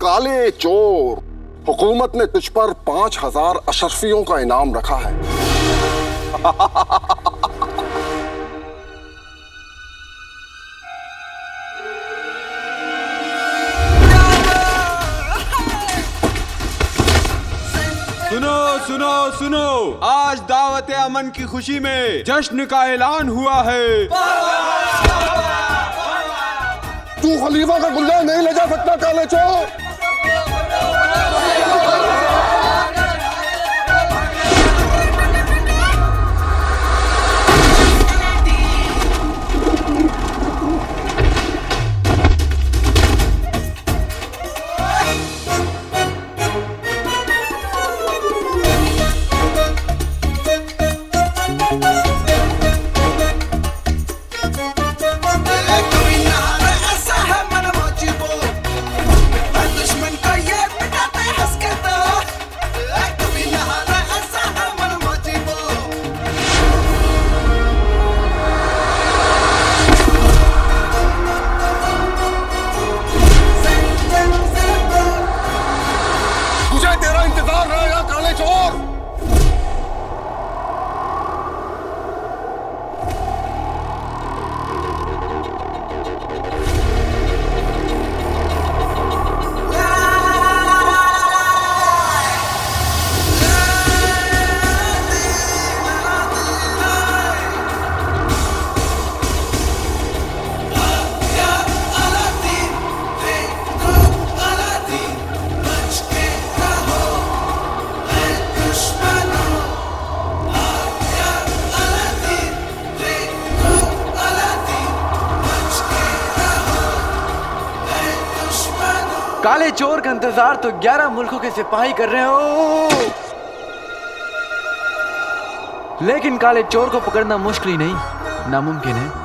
काले चोर, हुकूमत ने तुझ पर 5000 अशरफियों का इनाम रखा है। सुनो सुनो सुनो, आज दावत अमन की खुशी में जश्न का ऐलान हुआ है। तू खलीफा का गुलजार नहीं ले जा सकता काले चोर। काले चोर का इंतजार तो 11 मुल्कों के सिपाही कर रहे हो, लेकिन काले चोर को पकड़ना मुश्किल ही नहीं, नामुमकिन है।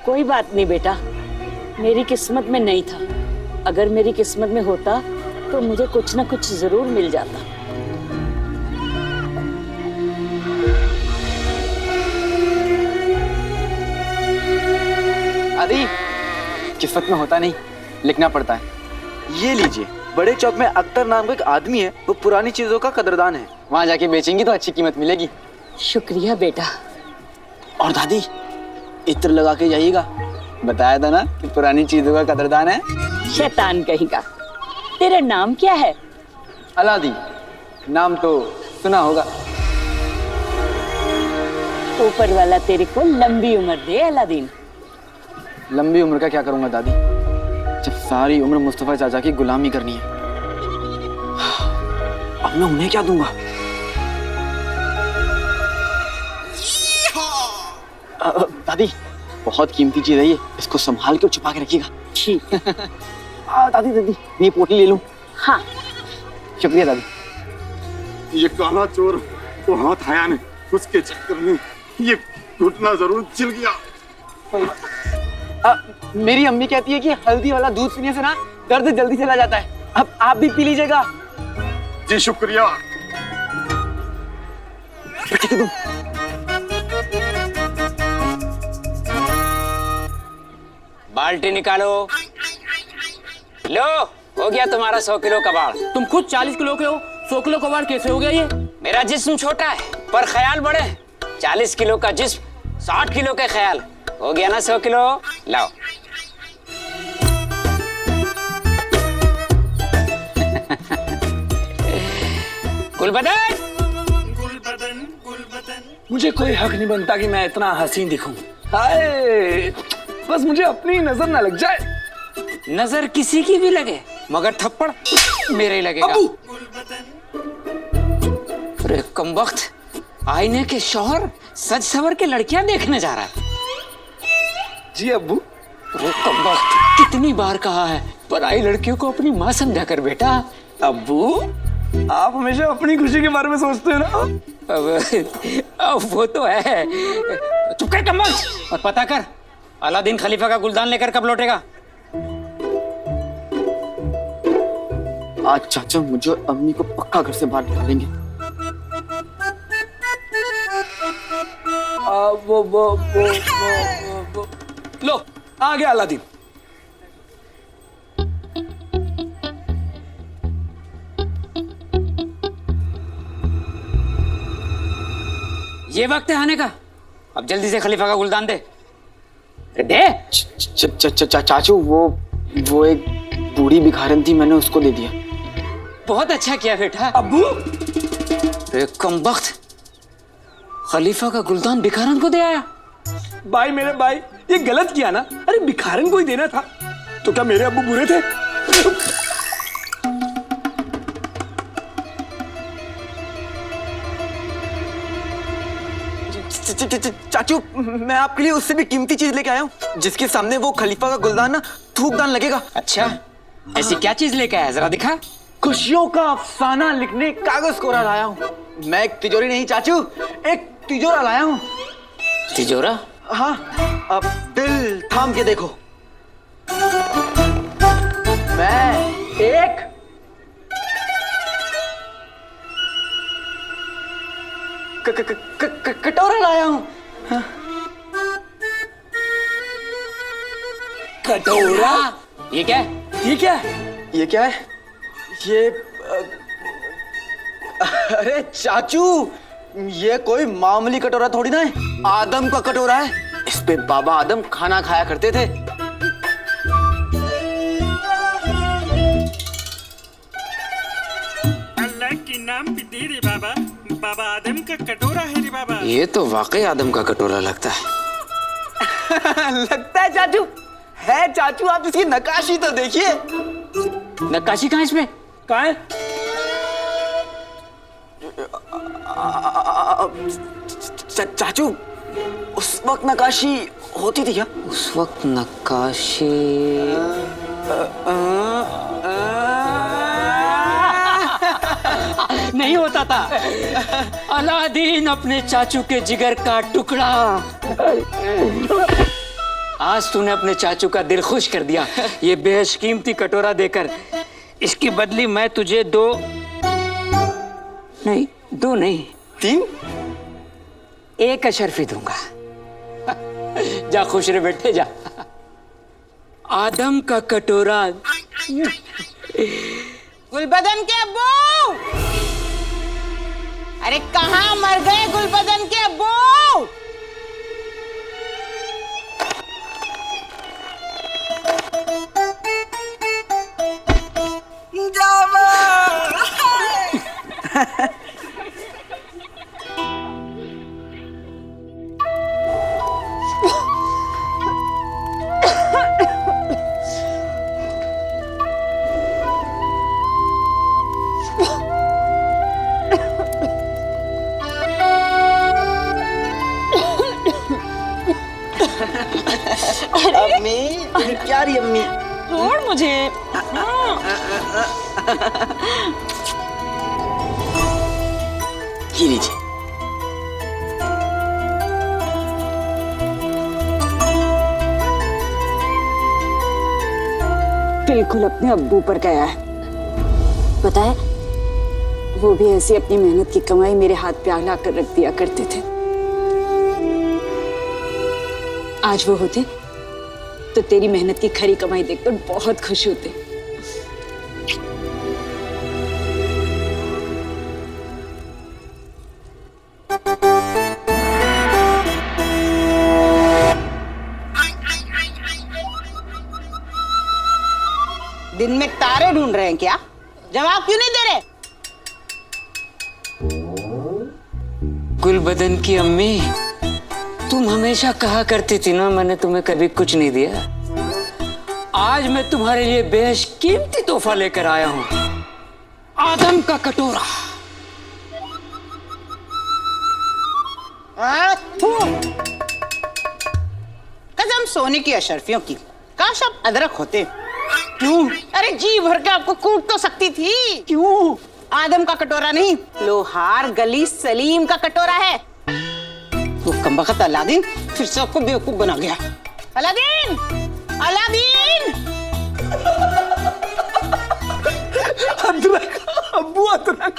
कोई बात नहीं बेटा, मेरी किस्मत में नहीं था। अगर मेरी किस्मत में होता तो मुझे कुछ ना कुछ जरूर मिल जाता। आदि, किस्मत में होता नहीं, लिखना पड़ता है। ये लीजिए, बड़े चौक में अख्तर नाम का एक आदमी है, वो पुरानी चीजों का कदरदान है। वहाँ जाके बेचेंगी तो अच्छी कीमत मिलेगी। शुक्रिया बेटा। और दादी, इत्र लगा के जाइएगा, बताया था ना कि पुरानी चीजों का कदरदान है। शैतान कहेगा। तेरा नाम क्या है? अलादीन। नाम तो सुना होगा। ऊपर वाला तेरे को लंबी उम्र दे अलादीन। लंबी उम्र का क्या करूंगा दादी, जब सारी उम्र मुस्तफा चाचा की गुलामी करनी है। अब मैं उन्हें क्या दूंगा? दादी, बहुत कीमती चीज है ये, इसको संभाल के छुपा के रखिएगा। ठीक। दादी दादी, ये पोटली ले लूं? हाँ। शुक्रिया दादी। ये काला चोर को हाथ आया नहीं, उसके चक्कर में ये घुटना जरूर छिल गया। मेरी अम्मी कहती है कि हल्दी वाला दूध पीने से ना दर्द जल्दी चला जाता है। अब आप भी पी लीजिएगा। जी शुक्रिया। बाल्टी निकालो। लो, हो गया तुम्हारा 100 किलो कबाड़। तुम खुद 40 किलो के हो, 100 किलो कबाड़ कैसे हो गया ये? मेरा जिस्म छोटा है पर ख्याल बड़े हैं। 40 किलो का जिस्म, 60 किलो के ख्याल। हो गया ना 100 किलो? लाओ। गुलबदन, मुझे कोई हक नहीं बनता कि मैं इतना हसीन दिखूं। हाय, बस मुझे अपनी नजर ना लग जाए। नजर किसी की भी लगे मगर थप्पड़ मेरे ही लगेगा। अरे कमबख्त, आईने के शौहर सज सवर के लड़कियां देखने जा रहा है। जी अब्बू। अरे कमबख्त, कितनी बार कहा है पराई लड़कियों को अपनी माँ समझा कर बेटा। अब्बू, आप हमेशा अपनी खुशी के बारे में सोचते हो ना? अब वो तो है। चुप कर कमबख्त, और पता कर अलादीन खलीफा का गुलदान लेकर कब लौटेगा। आज चाचा मुझे और अम्मी को पक्का घर से बाहर निकालेंगे। वो। लो, आ गया अलादीन। ये वक्त है आने का, अब जल्दी से खलीफा का गुलदान दे। दे। चाचू वो एक बूढ़ी भिखारन थी, मैंने उसको दे दिया। बहुत अच्छा किया बेटा। अब्बू, कमबख्त, खलीफा का गुलदान भिखारन को दे आया। भाई मेरे भाई, ये गलत किया ना। अरे भिखारन को ही देना था, तो क्या मेरे अब्बू बुरे थे? चाचू, मैं आपके लिए उससे भी कीमती चीज लेके आया हूँ, जिसके सामने वो खलीफा का गुलदान ना थूकदान लगेगा। अच्छा, ऐसी क्या चीज लेके आया, जरा दिखा। खुशियों का अफसाना लिखने कागज कोरा लाया हूँ। मैं एक तिजोरी नहीं चाचू, एक तिजोरा लाया हूँ। तिजोरा? हाँ, अब दिल थाम के देखो। मैं एक कटोरा लाया हूँ। कटोरा? ये क्या है? ये क्या है? ये क्या है? ये अरे चाचू, ये कोई मामूली कटोरा थोड़ी ना है, आदम का कटोरा है। इस पे बाबा आदम खाना खाया करते थे। अल्लाह के नाम पे दे रे बाबा, बाबा आदम का कटोरा है रे बाबा। ये तो वाकई आदम का कटोरा लगता है। लगता है चाचू है। चाचू, आप इसकी नक्काशी तो देखिए। नक्काशी कहाँ इसमें? कहाँ है? चाचू, उस वक्त नक्काशी होती थी क्या? उस वक्त नक्काशी नहीं होता था। अलादीन अपने चाचू के जिगर का टुकड़ा। आज तूने अपने चाचू का दिल खुश कर दिया ये बेशकीमती कटोरा देकर। इसकी बदली मैं तुझे दो नहीं 3 एक अशर्फी दूंगा। जा खुश रहे बेटे, जा। आदम का कटोरा। गुलबदन के अब्बू, अरे कहाँ मर गए गुलबदन के अब्बू? अम्मी, प्यारी अम्मी। छोड़ मुझे। ये लीजिए। बिल्कुल अपने अब्बू पर गया है। पता है, वो भी ऐसी अपनी मेहनत की कमाई मेरे हाथ पे ला कर रख दिया करते थे। आज वो होते तो तेरी मेहनत की खरी कमाई देखकर बहुत खुश होते। दिन में तारे ढूंढ रहे हैं क्या? जवाब क्यों नहीं दे रहे? गुलबदन की अम्मी, तुम हमेशा कहा करती थी ना मैंने तुम्हें कभी कुछ नहीं दिया। आज मैं तुम्हारे लिए बेशकीमती तोहफा लेकर आया हूं, आदम का कटोरा। कसम सोने की अशर्फियों की, काश आप अदरक होते। क्यों? अरे जी भर के आपको कूट तो सकती थी। क्यों? आदम का कटोरा नहीं, लोहार गली सलीम का कटोरा है। वो कमबख्त अलादीन फिर से आपको बेवकूफ बना गया। Aladdin, Aladdin! अदरक, अब्बू अदरक।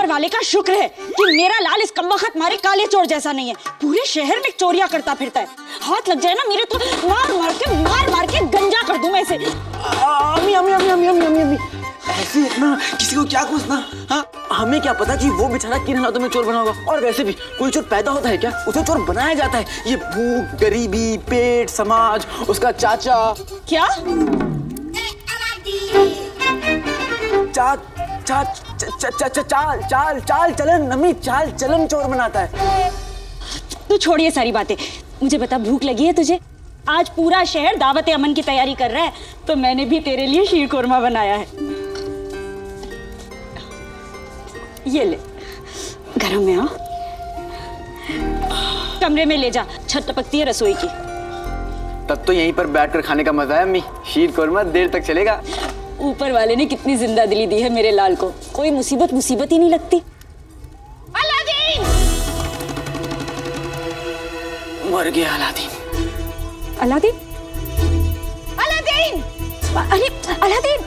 वाले का शुक्र है कि मेरा लाल इस कमबख्त मारे काले चोर जैसा नहीं है। पूरे शहर में चोरियां करता फिरता है। हाथ लग जाए ना मेरे तो मार मार के गंजा कर दूं मैं इसे। अम्मी अम्मी अम्मी अम्मी अम्मी अम्मी अम्मी ऐसे इतना किसी को क्या पूछना? हाँ, हमें क्या पता कि वो बेचारा किन हालातों में चोर बना होगा। और वैसे भी कोई चोर पैदा होता है क्या? उसे चोर बनाया जाता है। ये भूख, गरीबी, पेट, समाज, उसका चाचा। क्या? चाल चलन नमी, चाल चलन चोर बनाता है। तू छोड़िए सारी बातें, मुझे बता भूख लगी है तुझे? आज पूरा शहर दावत अमन की तैयारी कर रहा है तो मैंने भी तेरे लिए शीर कोरमा बनाया है। ये ले, गरम है। हाँ, कमरे में ले जा, छत टपकती है रसोई की। तब तो यहीं पर बैठकर खाने का मजा है अम्मी। शीर कोरमा देर तक चलेगा। ऊपर वाले ने कितनी जिंदा दिली दी है मेरे लाल को, कोई मुसीबत ही नहीं लगती। अलादीन! मर गया अलादीन। अलादीन? अलादीन! अरे अलादीन!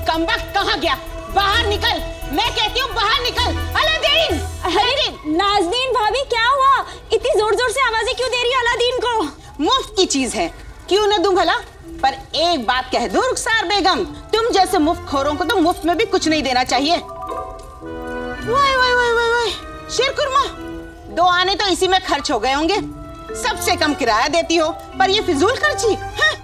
कमबख्त कहाँ गया? बाहर निकल! मैं कहती हूँ बाहर निकल! अलादीन! अरे नाज़नीन भाभी, क्या हुआ? इतनी जोर जोर से आवाजें क्यों दे रही है अलादीन को? मुफ्त की चीज है, क्यों न दूं भला? पर एक बात कह दूं रुखसार बेगम, तुम जैसे मुफ्तखोरों को तो मुफ्त में भी कुछ नहीं देना चाहिए। वाह वाह वाह वाह वाह, शीर कुरमा 2 आने तो इसी में खर्च हो गए होंगे। सबसे कम किराया देती हो पर ये फिजूल खर्ची। हाँ?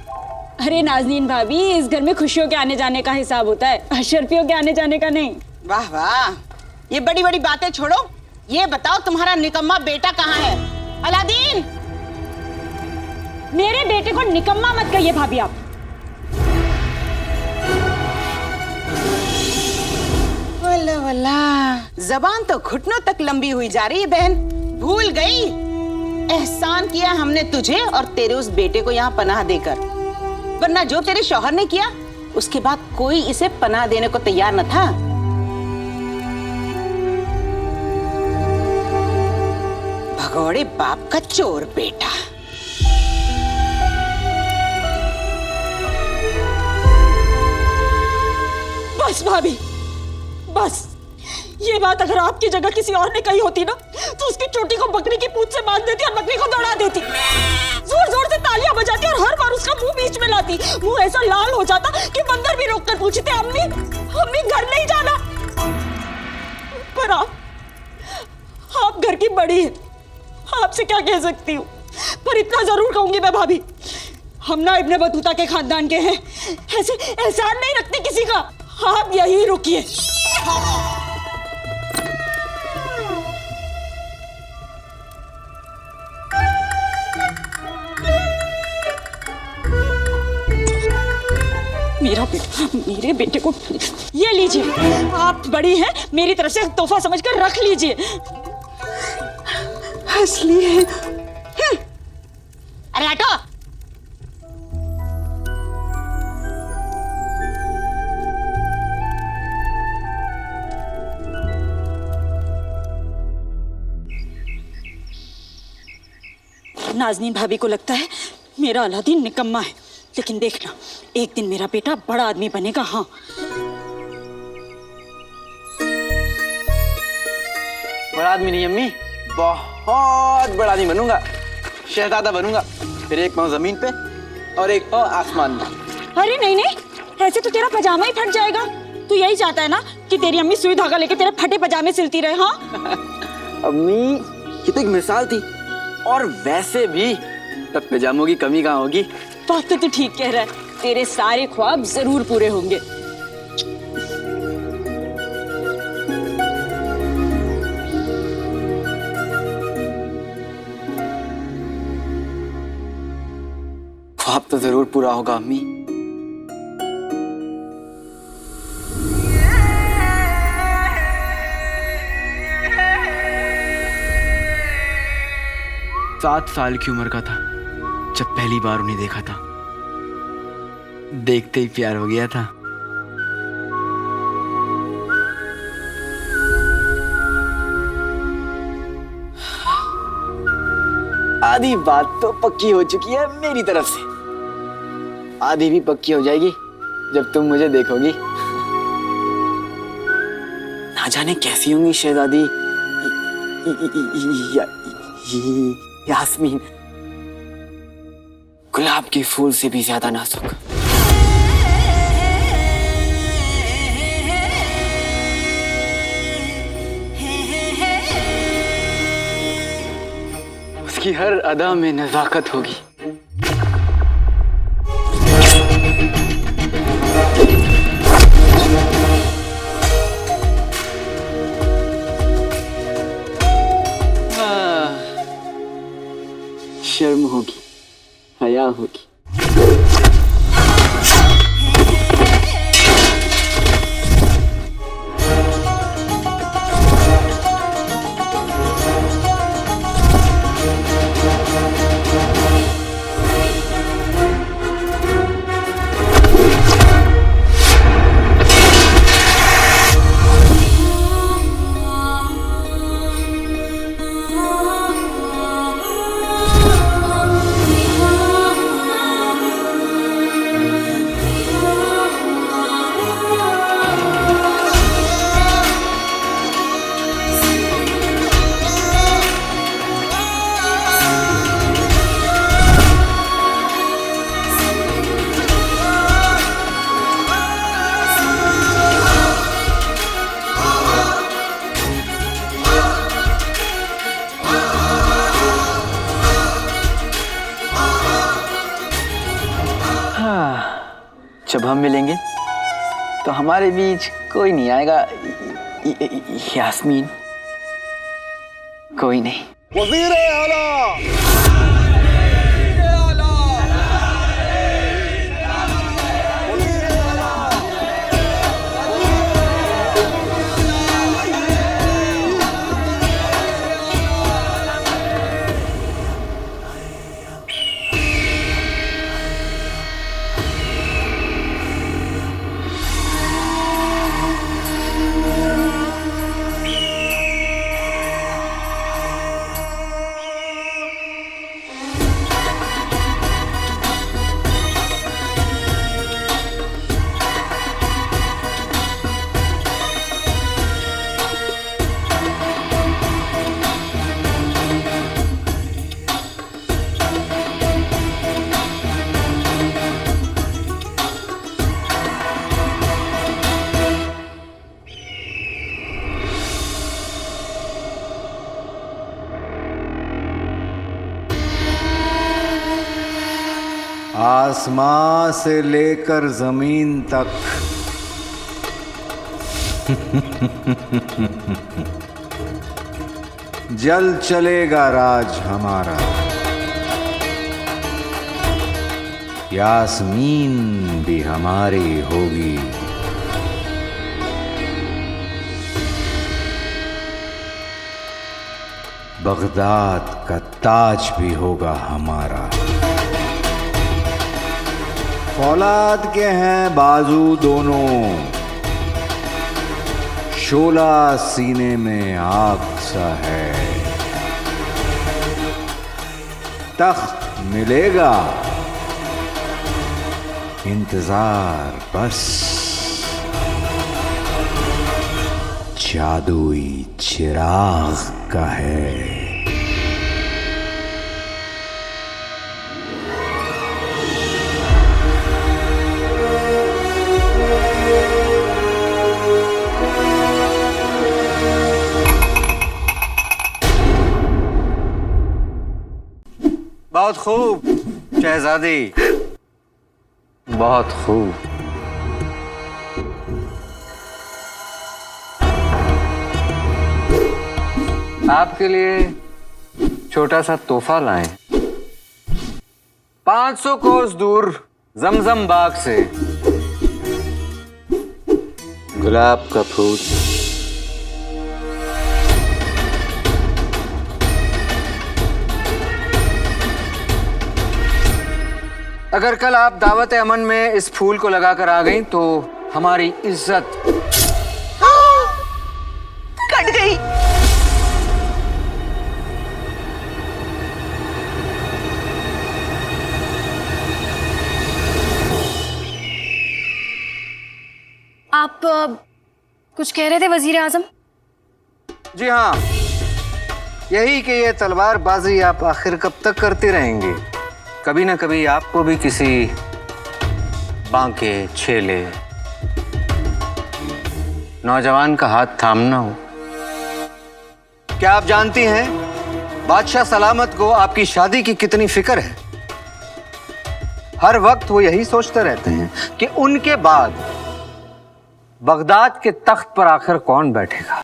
अरे नाज़नीन भाभी, इस घर में खुशियों के आने जाने का हिसाब होता है, अशर्फियों के आने जाने का नहीं। वाह वाह, ये बड़ी बड़ी बातें छोड़ो, ये बताओ तुम्हारा निकम्मा बेटा कहाँ है? अलादीन! मेरे बेटे को निकम्मा मत कहिए भाभी आप। वल्ला वल्ला, जबान तो घुटनों तक लंबी हुई जा रही है बहन। भूल गई एहसान किया हमने तुझे और तेरे उस बेटे को यहाँ पनाह देकर, वरना जो तेरे शौहर ने किया उसके बाद कोई इसे पनाह देने को तैयार न था। भगोड़े बाप का चोर बेटा। बस भाभी, बस। ये बात अगर आपकी जगह किसी और ने कही होती ना तो उसकी चोटी को बकरी की पूंछ से बांध देती और बकरी को दौड़ा देती, जोर जोर से तालियां बजाती और हर बार उसका मुंह बीच में लाती। मुंह ऐसा लाल हो जाता कि बंदर भी रोककर पूछते, अम्मी अम्मी घर नहीं जाना। पर आप घर की बड़ी है, आपसे क्या कह सकती हूँ। पर इतना जरूर कहूंगी मैं भाभी, हम ना इब्ने बतूता के खानदान के हैं, ऐसे एहसान नहीं रखते किसी का। आप यही रुकिए। मेरे बेटे को ये लीजिए, आप बड़ी हैं, मेरी तरफ से तोहफा समझकर रख लीजिए। असली है। अरे हटो, नाज़नीन भाभी को लगता है मेरा अलादीन निकम्मा है, लेकिन देखना एक दिन मेरा बेटा बड़ा आदमी बनेगा। हाँ, बड़ा आदमी नहीं अम्मी, बहुत बड़ा आदमी बनूंगा, शहजादा बनूंगा। फिर एक पाँव जमीन पे और एक पाँव आसमान में। अरे नहीं नहीं, ऐसे तो तेरा पजामा ही फट जाएगा। तू यही चाहता है ना कि तेरी अम्मी सुई धागा लेके तेरे फटे पजामे सिलती रहे? हाँ अम्मी, ये तो एक मिसाल थी, और वैसे भी तब पजामों की कमी कहाँ होगी। बात तो तू ठीक कह रहा है, तेरे सारे ख्वाब जरूर पूरे होंगे। ख्वाब तो जरूर पूरा होगा अम्मी। सात साल की उम्र का था जब पहली बार उन्हें देखा था। देखते ही प्यार हो गया था। आधी बात तो पक्की हो चुकी है मेरी तरफ से, आधी भी पक्की हो जाएगी जब तुम मुझे देखोगी। ना जाने कैसी होंगी शहजादी यास्मीन, गुलाब के फूल से भी ज्यादा नाजुक। उसकी हर अदा में नजाकत होगी। शर्म होगी, हया होगी। जब हम मिलेंगे तो हमारे बीच कोई नहीं आएगा यास्मीन, कोई नहीं। वज़ीर आला आसमां से लेकर जमीन तक जल चलेगा राज हमारा। यास्मीन भी हमारी होगी। बगदाद का ताज भी होगा हमारा। फौलाद के हैं बाजू दोनों, शोला सीने में आग सा है। तख्त मिलेगा। इंतजार बस जादुई चिराग का है। बहुत खूब शहजादी, बहुत खूब। आपके लिए छोटा सा तोहफा लाए। 500 कोस दूर जमजम बाग से गुलाब का फूल। अगर कल आप दावत अमन में इस फूल को लगाकर आ गई तो हमारी इज्जत कट गई। आप कुछ कह रहे थे वजीर आजम? जी हाँ, यही कि ये तलवारबाजी आप आखिर कब तक करते रहेंगे। कभी ना कभी आपको भी किसी बांके छेले नौजवान का हाथ थामना हो। क्या आप जानती हैं बादशाह सलामत को आपकी शादी की कितनी फिक्र है? हर वक्त वो यही सोचते रहते हैं कि उनके बाद बगदाद के तख्त पर आखिर कौन बैठेगा।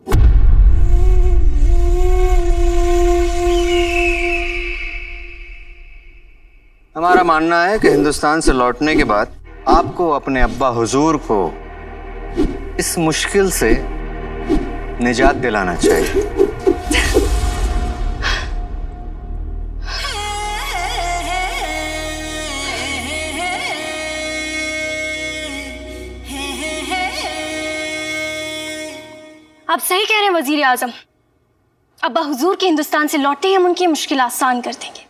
हमारा मानना है कि हिंदुस्तान से लौटने के बाद आपको अपने अब्बा हुजूर को इस मुश्किल से निजात दिलाना चाहिए। आप सही कह रहे हैं वजीर आजम। अब्बा हुजूर के हिंदुस्तान से लौटते ही हम उनकी मुश्किल आसान कर देंगे।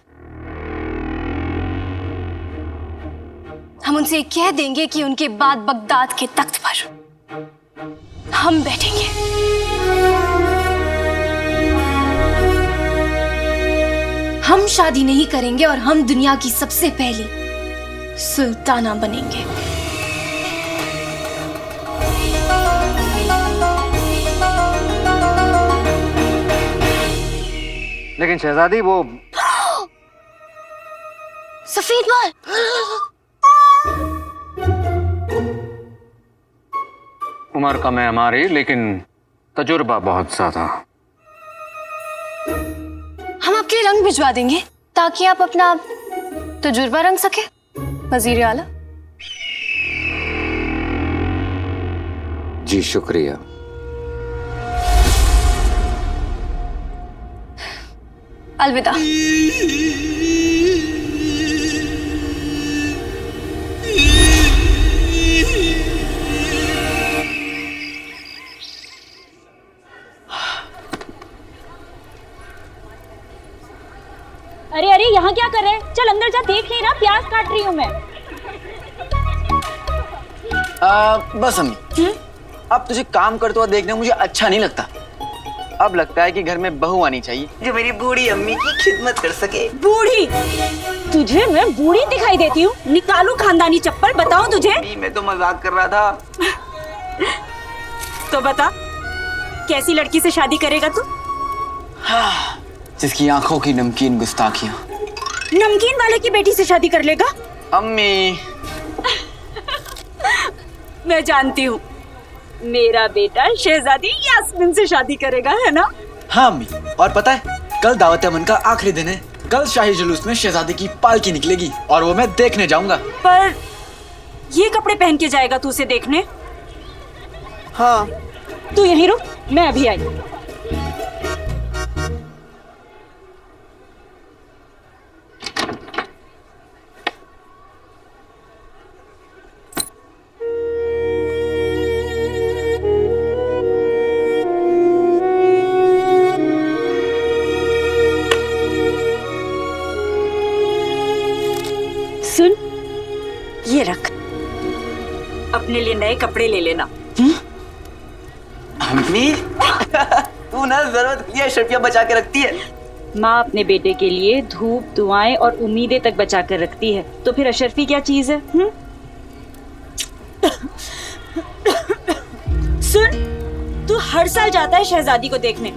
हम उनसे कह देंगे कि उनके बाद बगदाद के तख्त पर हम बैठेंगे। हम शादी नहीं करेंगे और हम दुनिया की सबसे पहली सुल्ताना बनेंगे। लेकिन शहजादी वो सफेद बाल। उम्र कम है हमारी, लेकिन तजुर्बा बहुत ज्यादा। हम आपके लिए रंग भिजवा देंगे ताकि आप अपना तजुर्बा रंग सके वजीर आला। जी शुक्रिया। अलविदा। अरे अरे यहाँ क्या कर रहे हैं? चल अंदर जा, देख नहीं रहा प्याज काट रही हूँ मैं। बस अम्मी, अब तुझे काम करते हुआ देखना मुझे अच्छा नहीं लगता। अब लगता है कि घर में बहू आनी चाहिए जो मेरी बूढ़ी अम्मी की खिदमत कर सके। बूढ़ी? तुझे मैं बूढ़ी दिखाई देती हूँ? निकालू खानदानी चप्पल, बताऊँ तुझे? मैं तो मजाक कर रहा था। तो बता, कैसी लड़की से शादी करेगा तू? हाँ, जिसकी आंखों की नमकीन गुस्ताखियां। नमकीन वाले की बेटी से शादी कर लेगा? अम्मी मैं जानती हूँ, मेरा बेटा शहजादी यास्मीन से शादी करेगा, है ना? हाँ अम्मी, और पता है कल दावत अमन का आखिरी दिन है। कल शाही जुलूस में शहजादी की पालकी निकलेगी और वो मैं देखने जाऊंगा। पर ये कपड़े पहन के जाएगा तू उसे देखने? हाँ। तू यहीं रुक, मैं अभी आई। अपने लिए नए कपड़े ले लेना। अम्मी तू ना जरूरत के लिए अशरफियां बचा के रखती है। माँ अपने बेटे के लिए धूप, दुआएं और उम्मीदें तक बचा कर रखती है, तो फिर अशरफी क्या चीज है? सुन, तू हर साल जाता है शहजादी को देखने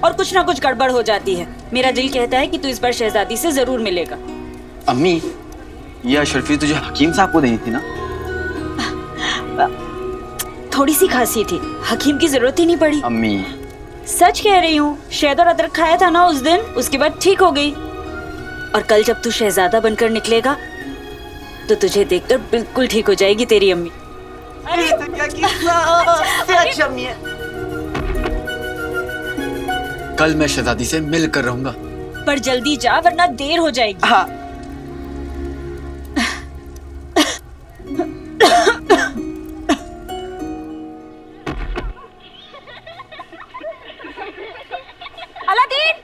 और कुछ ना कुछ गड़बड़ हो जाती है। मेरा दिल कहता है कि तू इस बार शहजादी से जरूर मिलेगा। अम्मी ये अशरफी तुझे हकीम साहब को देनी थी ना? थोड़ी सी खांसी थी, हकीम की जरूरत ही नहीं पड़ी। अम्मी सच कह रही हूँ, शहद और अदरक खाया था ना उस दिन, उसके बाद ठीक हो गई। और कल जब तू शहजादा बनकर निकलेगा तो तुझे देखकर बिल्कुल ठीक हो जाएगी तेरी अम्मी। अरे तो क्या किस्सा अम्मी है। कल मैं शहजादी से मिल कर रहूंगा। पर जल्दी जा वरना देर हो जाएगी। हाँ। अलादीन,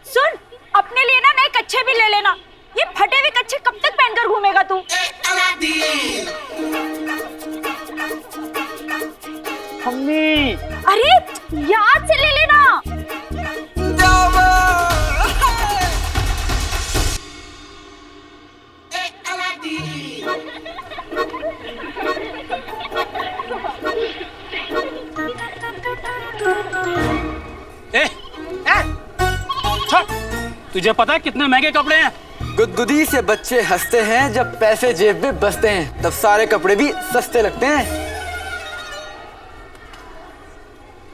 सुन, अपने लिए ना नए कच्छे भी ले लेना। ये फटे हुए कच्छे कब तक पहनकर घूमेगा तू? अम्मी अरे याद से ले लेना। तुझे पता है कितने महंगे कपड़े हैं? गुदगुदी से बच्चे हंसते हैं, जब पैसे जेब में बसते हैं तब सारे कपड़े भी सस्ते लगते हैं।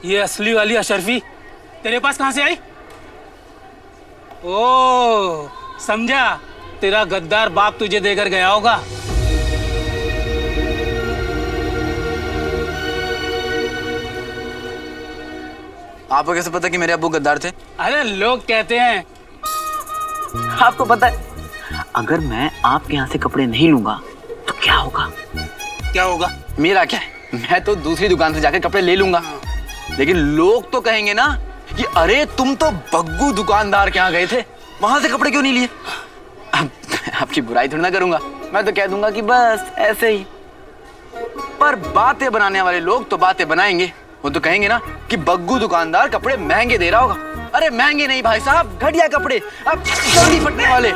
ये असली वाली अशरफी तेरे पास कहां से आई? ओ समझा, तेरा गद्दार बाप तुझे देकर गया होगा। आपको कैसे पता कि मेरे अब्बू गद्दार थे? अरे लोग कहते हैं। आपको पता है अगर मैं आपके यहाँ से कपड़े नहीं लूंगा तो क्या होगा? क्या होगा? मेरा क्या है, मैं तो दूसरी दुकान से जाकर कपड़े ले लूंगा। लेकिन लोग तो कहेंगे ना कि अरे तुम तो बग्गू दुकानदार के यहाँ गए थे, वहां से कपड़े क्यों नहीं लिए? अब आपकी बुराई थोड़ी ना करूंगा, मैं तो कह दूंगा कि बस ऐसे ही। पर बातें बनाने वाले लोग तो बातें बनाएंगे। वो तो कहेंगे ना कि बग्गू दुकानदार कपड़े महंगे दे रहा होगा। अरे महंगे नहीं भाई साहब, घटिया कपड़े, अब जल्दी फटने वाले।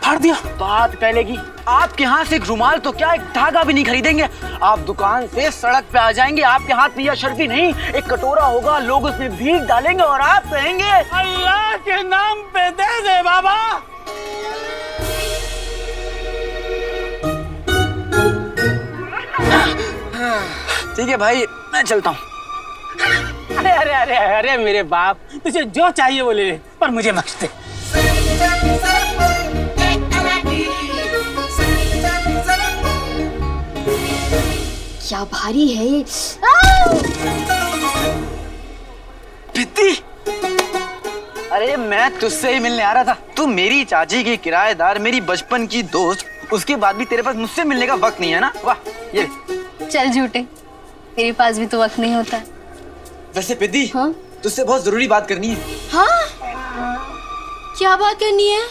फाड़ दिया। बात पहले की, आपके हाथ से एक रुमाल तो क्या, एक धागा भी नहीं खरीदेंगे। आप दुकान से सड़क पे आ जाएंगे, आपके हाथ में यह अशरफी नहीं एक कटोरा होगा, लोग उसमें भीख डालेंगे और आप कहेंगे अल्लाह के नाम पे दे दे बाबा। ठीक है भाई, मैं चलता हूँ। अरे अरे अरे अरे मेरे बाप, तुझे जो चाहिए वो ले ले, पर मुझे बख्श दे। क्या भारी है ये। पित्ती, अरे मैं तुझसे ही मिलने आ रहा था। तू मेरी चाची की किराएदार, मेरी बचपन की दोस्त, उसके बाद भी तेरे पास मुझसे मिलने का वक्त नहीं है ना? वाह, ये चल झूठे, तेरे पास भी तो वक्त नहीं होता। वैसे पिद्दी, हाँ? तुझसे बहुत जरूरी बात करनी है। हाँ? क्या बात करनी है?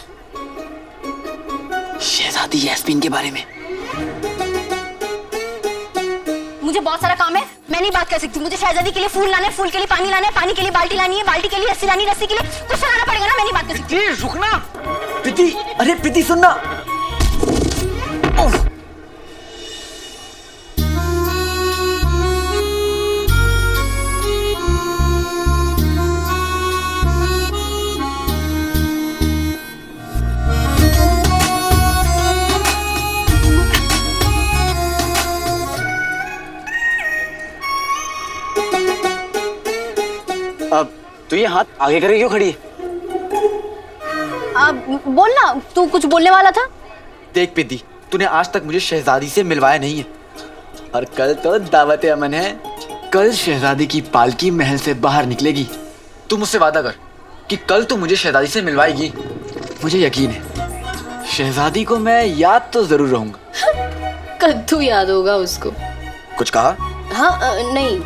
शहजादी यास्मीन के बारे में। मुझे बहुत सारा काम है, मैं नहीं बात कर सकती। मुझे शहजादी के लिए फूल लाने, फूल के लिए पानी लाना है, पानी के लिए बाल्टी लानी है, बाल्टी के लिए रस्सी लानी, रस्सी के लिए कुछ लाना पड़ेगा ना, मैं नहीं बात कर सकती। रुकना पिद्दी, अरे पिद्दी सुनना। अब तू ये हाथ आगे करके क्यों खड़ी है? बोल ना, तू कुछ बोलने वाला था। देख पिद्दी, तूने आज तक मुझे शहजादी से मिलवाया नहीं है, और कल तो दावत अमन है। कल शहजादी की पालकी महल से बाहर निकलेगी। तू मुझसे वादा कर कि कल तू मुझे शहजादी से मिलवाएगी। मुझे यकीन है शहजादी को मैं याद तो जरूर रहूंगा। कद्दू याद होगा उसको। कुछ कहा? हाँ नहीं,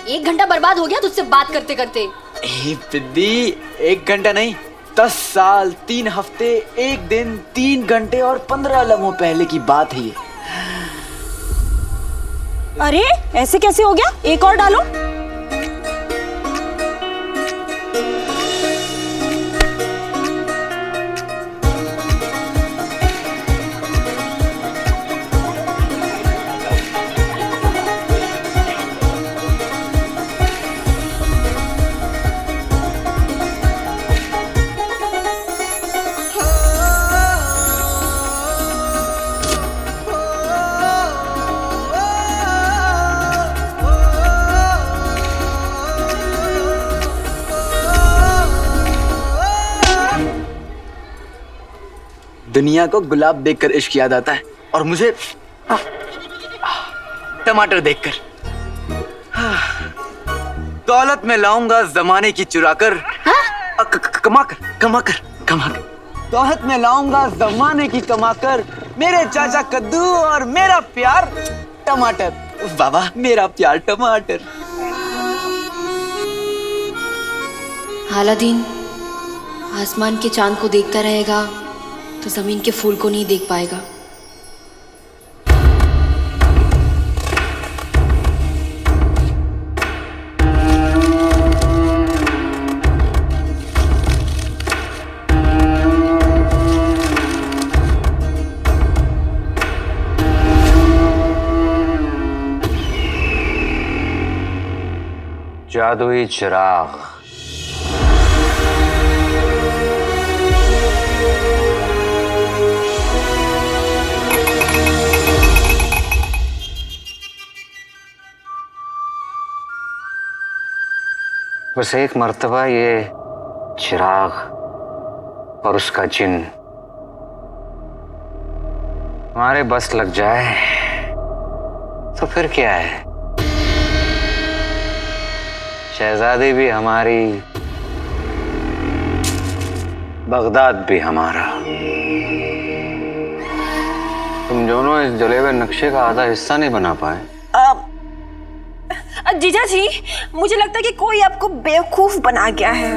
1 घंटा बर्बाद हो गया तुझसे बात करते करते। ए पिद्दी, 1 घंटा नहीं, 10 साल, 3 हफ्ते, 1 दिन, 3 घंटे और 15 लम्हों पहले की बात है ये। अरे ऐसे कैसे हो गया? एक और डालो। दुनिया को गुलाब देखकर इश्क याद आता है और मुझे टमाटर देखकर। दौलत में लाऊंगा जमाने की चुराकर, कमाकर। दौलत में लाऊंगा जमाने की कमाकर, मेरे चाचा कद्दू और मेरा प्यार टमाटर। बाबा मेरा प्यार टमाटर। अलादीन आसमान के चांद को देखता रहेगा तो जमीन के फूल को नहीं देख पाएगा। जादुई चिराग। बस एक मर्तबा ये चिराग और उसका जिन हमारे बस लग जाए तो फिर क्या है, शहजादी भी हमारी, बगदाद भी हमारा। तुम दोनों इस जले हुए नक्शे का आधा हिस्सा नहीं बना पाए। जीजा जी मुझे लगता है कि कोई आपको बेवकूफ बना गया है।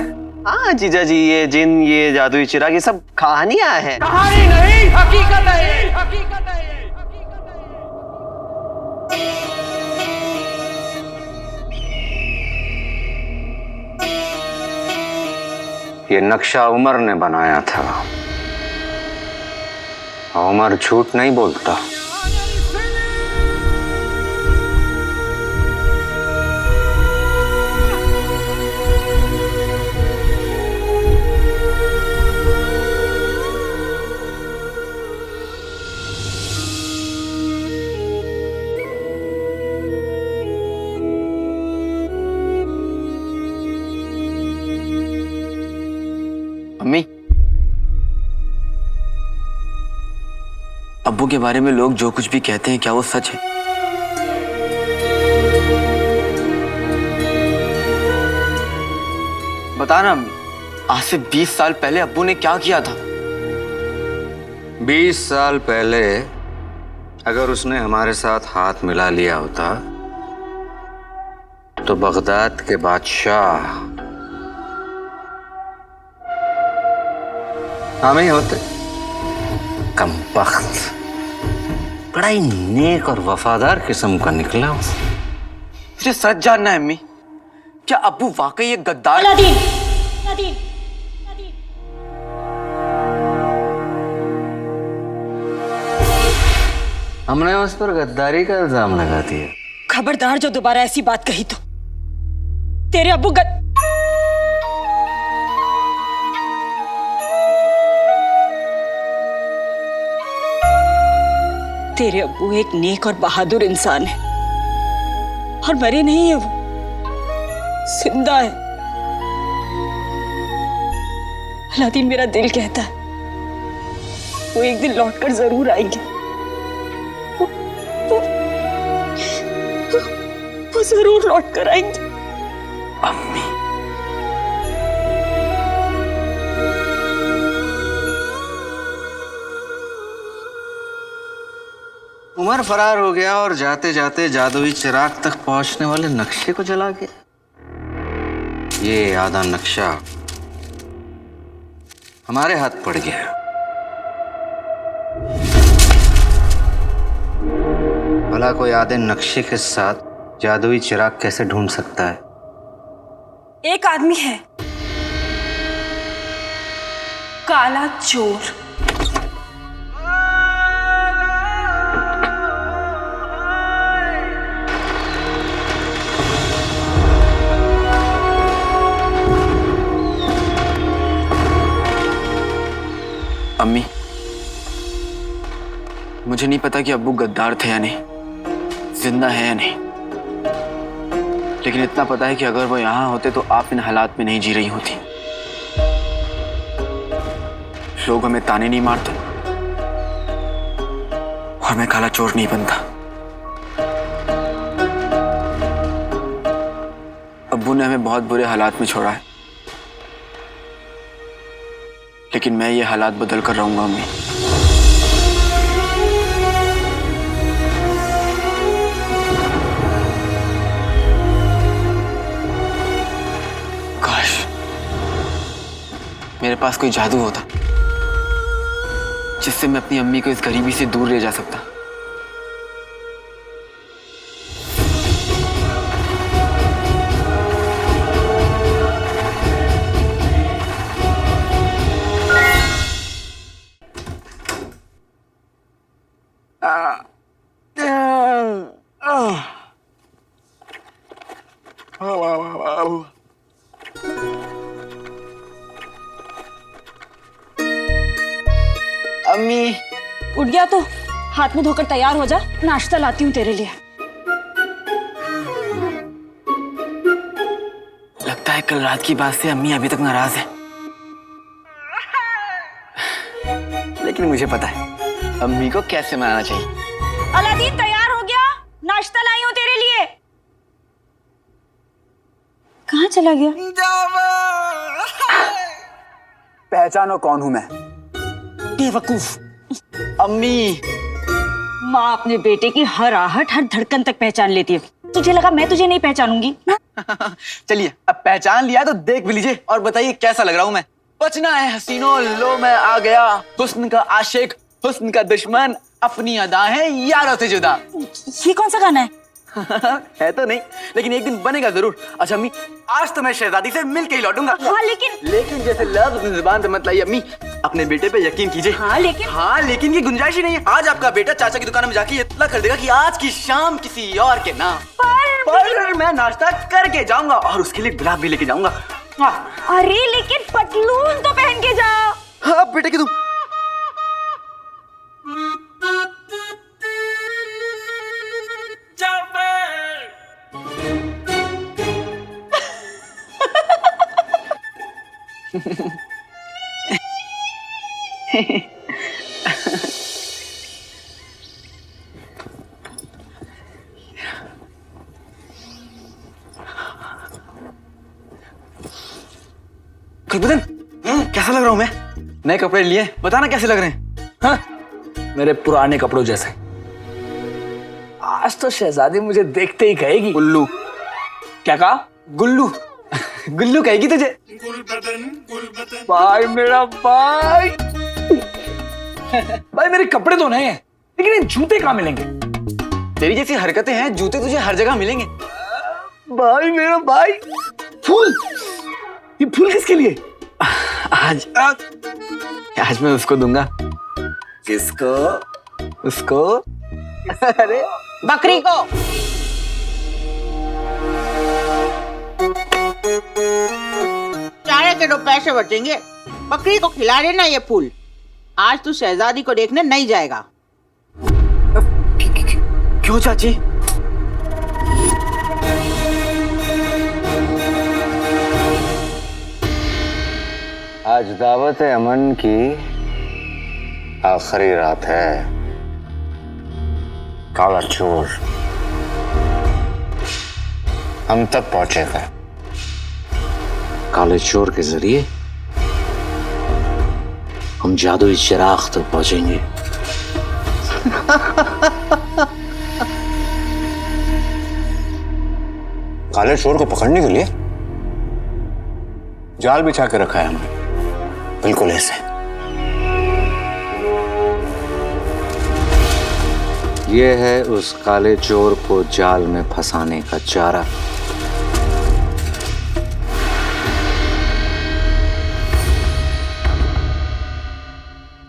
हाँ जीजा जी, ये जिन, ये जादुई चिराग, ये सब कहानियां हैं। कहानी नहीं, हकीकत है, हकीकत है। ये नक्शा उमर ने बनाया था। उमर झूठ नहीं बोलता। अम्मी, अब्बू के बारे में लोग जो कुछ भी कहते हैं क्या वो सच है? बताना अम्मी, आज से 20 साल पहले अब्बू ने क्या किया था? 20 साल पहले अगर उसने हमारे साथ हाथ मिला लिया होता तो बगदाद के बादशाह हम ही होते। कमबख्त, बड़ा ही नेक और वफादार किस्म का निकला। मुझे सच जानना है अम्मी, क्या अब्बू वाकई एक गद्दार? अलादीन, हमने उस पर गद्दारी का इल्जाम लगा दिया। खबरदार जो दोबारा ऐसी बात कही तो तेरे अब्बू तेरे अब्बू एक नेक और बहादुर इंसान है और मरे नहीं है, वो जिंदा है। अलादीन मेरा दिल कहता है वो एक दिन लौटकर जरूर आएंगे। वो जरूर लौटकर आएंगे। अम्मी, उमर फरार हो गया और जाते जाते जादुई चिराग तक पहुंचने वाले नक्शे को जला गया। ये आधा नक्शा हमारे हाथ पड़ गया। भला कोई आधे नक्शे के साथ जादुई चिराग कैसे ढूंढ सकता है? एक आदमी है, काला चोर। अम्मी, मुझे नहीं पता कि अब्बू गद्दार थे या नहीं, जिंदा है या नहीं, लेकिन इतना पता है कि अगर वो यहाँ होते तो आप इन हालात में नहीं जी रही होती। लोग हमें ताने नहीं मारते और मैं काला चोर नहीं बनता। अब्बू ने हमें बहुत बुरे हालात में छोड़ा है, लेकिन मैं ये हालात बदल कर रहूंगा अम्मी। काश मेरे पास कोई जादू होता जिससे मैं अपनी अम्मी को इस गरीबी से दूर ले जा सकता। अम्मी, उठ गया तो हाथ में धोकर तैयार हो जा, नाश्ता लाती हूँ तेरे लिए। लगता है कल रात की बात से अम्मी अभी तक नाराज है, लेकिन मुझे पता है अम्मी को कैसे मनाना चाहिए। अलादीन तैयार हो गया, नाश्ता लाई हूँ तेरे लिए। कहाँ चला गया? पहचानो कौन हूं मैं? बेवकूफ। अम्मी, माँ अपने बेटे की हर आहट, हर धड़कन तक पहचान लेती है। तुझे लगा मैं तुझे नहीं पहचानूंगी? चलिए अब पहचान लिया तो देख भी लीजिए और बताइए कैसा लग रहा हूं मैं। बचना है हसीनो, लो मैं आ गया, हुस्न का आशिक, हुस्न का दुश्मन, अपनी अदा है यारों से जुदा। ये कौन सा गाना है? है तो नहीं, लेकिन एक दिन बनेगा जरूर। अच्छा अम्मी, आज तो मैं शहजादी से मिल के ही लौटूंगा। हाँ लेकिन जैसे लफ्ज अपनी जुबान से मत लाइए अम्मी, अपने बेटे पे यकीन कीजिए। हाँ लेकिन की गुंजाइश ही नहीं है। आज आपका बेटा चाचा की दुकान में जाके ये इत्तला कर देगा कि आज की शाम किसी और के नाम पर मैं नाश्ता करके जाऊंगा और उसके लिए गुलाब भी लेके जाऊंगा। अरे लेकिन पतलून तो पहन के जा। हाँ बेटे की तुम कुलबदन, कैसा लग रहा हूं मैं? नए कपड़े लिए, बताना कैसे लग रहे हैं? हाँ? मेरे पुराने कपड़ों जैसे। आज तो शहजादी मुझे देखते ही कहेगी गुल्लू। क्या कहा? गुल्लू। गुल्लू कहेगी तुझे। भाई मेरा भाई। भाई मेरे कपड़े तो नए हैं, लेकिन ये जूते कहाँ मिलेंगे? तेरी जैसी हरकतें हैं, जूते तुझे हर जगह मिलेंगे। भाई मेरा भाई। फूल, ये फूल किसके लिए? आज मैं उसको दूंगा। किसको? उसको। अरे बकरी को। चारे के 2 पैसे बचेंगे, बकरी को खिला देना ये फूल। आज तू शहजादी को देखने नहीं जाएगा। क्यों चाची? आज दावत अमन की आखिरी रात है। काला चोर हम तक पहुंचेगा। काले चोर के जरिए हम जादुई चिराग तक पहुंचेंगे। काले चोर को पकड़ने के लिए जाल बिछा के रखा है हमने, बिल्कुल ऐसे। ये है उस काले चोर को जाल में फंसाने का चारा।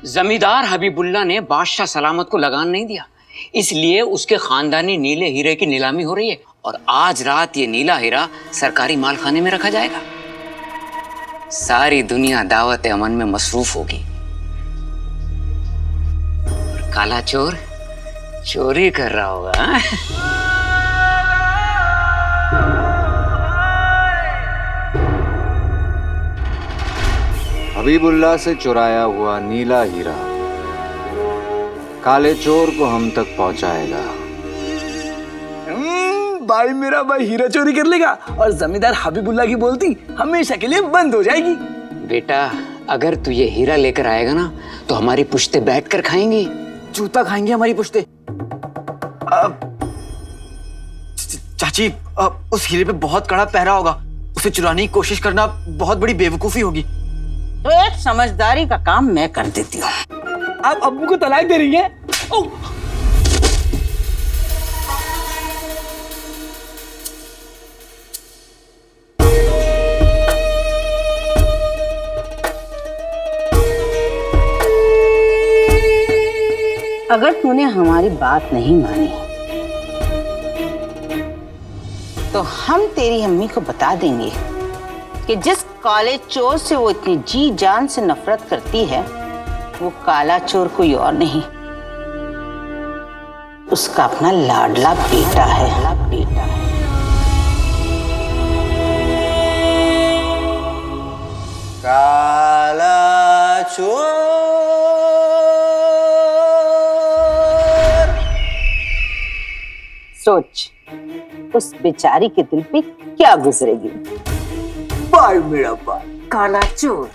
जमींदार हबीबुल्ला ने बादशाह सलामत को लगान नहीं दिया, इसलिए उसके खानदानी नीले हीरे की नीलामी हो रही है और आज रात ये नीला हीरा सरकारी मालखाने में रखा जाएगा। सारी दुनिया दावत अमन में मसरूफ होगी और काला चोर चोरी कर रहा होगा। हबीबुल्ला से चुराया हुआ नीला हीरा काले चोर को हम तक पहुंचाएगा। भाई मेरा भाई हीरा चोरी कर लेगा और जमींदार हबीबुल्ला की बोलती हमेशा के लिए बंद हो जाएगी। बेटा, अगर तू ये हीरा लेकर आएगा ना तो हमारी पुश्ते बैठकर खाएंगी। जूता खाएंगे हमारी पुश्ते। चाची, उस हीरे पे बहुत कड़ा पहरा होगा, उसे चुराने की कोशिश करना बहुत बड़ी बेवकूफी होगी। तो एक समझदारी का काम मैं कर देती हूँ। आप अब्बू को तलाक दे रही हैं? अगर तूने हमारी बात नहीं मानी तो हम तेरी अम्मी को बता देंगे कि जिस काले चोर से वो इतनी जी जान से नफरत करती है वो काला चोर कोई और नहीं, उसका अपना लाडला बेटा है। काला चोर। सोच उस बेचारी के दिल पे क्या गुजरेगी। भाई मेरा भाई काला चोर।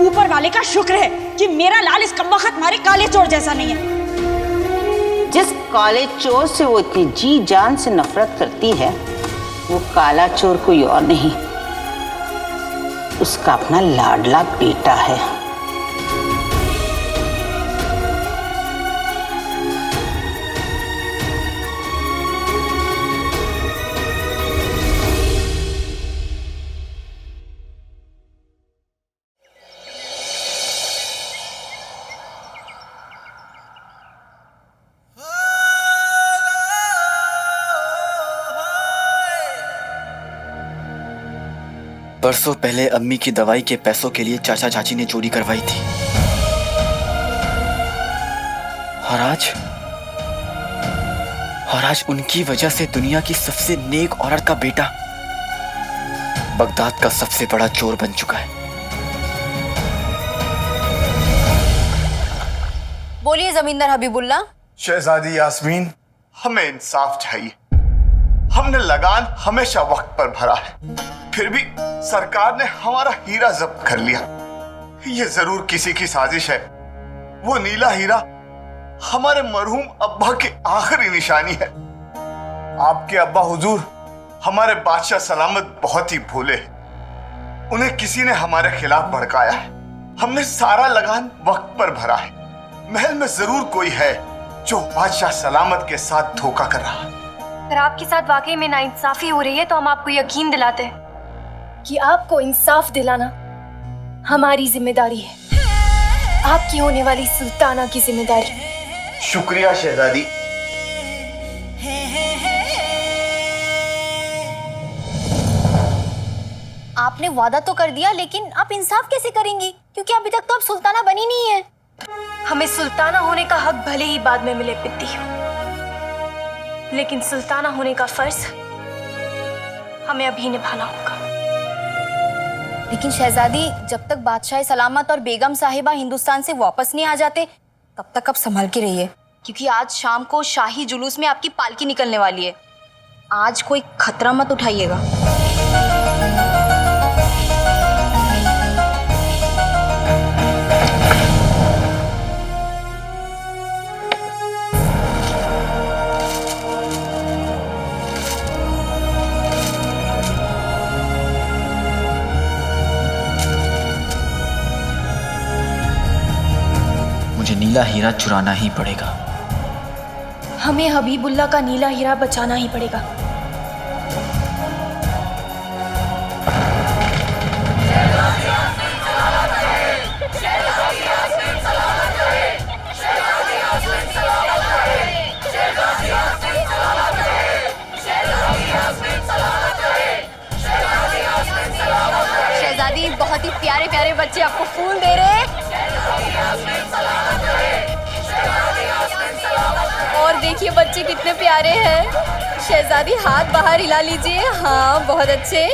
ऊपर वाले का शुक्र है कि मेरा लाल इस कम्बख्त मारे काले चोर जैसा नहीं है। जिस काले चोर से वो इतनी जी जान से नफरत करती है वो काला चोर कोई और नहीं, उसका अपना लाडला बेटा है। बरसों पहले अम्मी की दवाई के पैसों के लिए चाचा चाची ने चोरी करवाई थी और आज उनकी वजह से दुनिया की सबसे नेक औरत का बेटा बगदाद का सबसे बड़ा चोर बन चुका है। बोलिए जमींदार हबीबुल्ला। शहजादी यास्मीन, हमें इंसाफ चाहिए। हमने लगान हमेशा वक्त पर भरा है, फिर भी सरकार ने हमारा हीरा जब्त कर लिया। ये जरूर किसी की साजिश है। वो नीला हीरा हमारे मरहूम अब्बा की आखिरी निशानी है। आपके अब्बा हुजूर हमारे बादशाह सलामत बहुत ही भोले हैं। उन्हें किसी ने हमारे खिलाफ भड़काया है। हमने सारा लगान वक्त पर भरा है। महल में जरूर कोई है जो बादशाह सलामत के साथ धोखा कर रहा है। अगर आपके साथ वाकई में नाइंसाफी हो रही है तो हम आपको यकीन दिलाते हैं कि आपको इंसाफ दिलाना हमारी जिम्मेदारी है, आपकी होने वाली सुल्ताना की जिम्मेदारी। शुक्रिया शहजादी। आपने वादा तो कर दिया, लेकिन आप इंसाफ कैसे करेंगी? क्योंकि अभी तक तो आप सुल्ताना बनी नहीं है। हमें सुल्ताना होने का हक भले ही बाद में मिले पित्ती, लेकिन सुल्ताना होने का फर्ज हमें अभी निभाना होगा। लेकिन शहजादी, जब तक बादशाह सलामत और बेगम साहिबा हिंदुस्तान से वापस नहीं आ जाते तब तक आप संभल के रहिए, क्योंकि आज शाम को शाही जुलूस में आपकी पालकी निकलने वाली है। आज कोई खतरा मत उठाइएगा। नीला हीरा चुराना ही पड़ेगा। हमें हबीबुल्ला का नीला हीरा बचाना ही पड़ेगा। शहजादी, बहुत ही प्यारे प्यारे बच्चे आपको फूल दे रहे हैं। और देखिए बच्चे कितने प्यारे हैं। शहजादी हाथ बाहर हिला लीजिए। हाँ, बहुत अच्छे।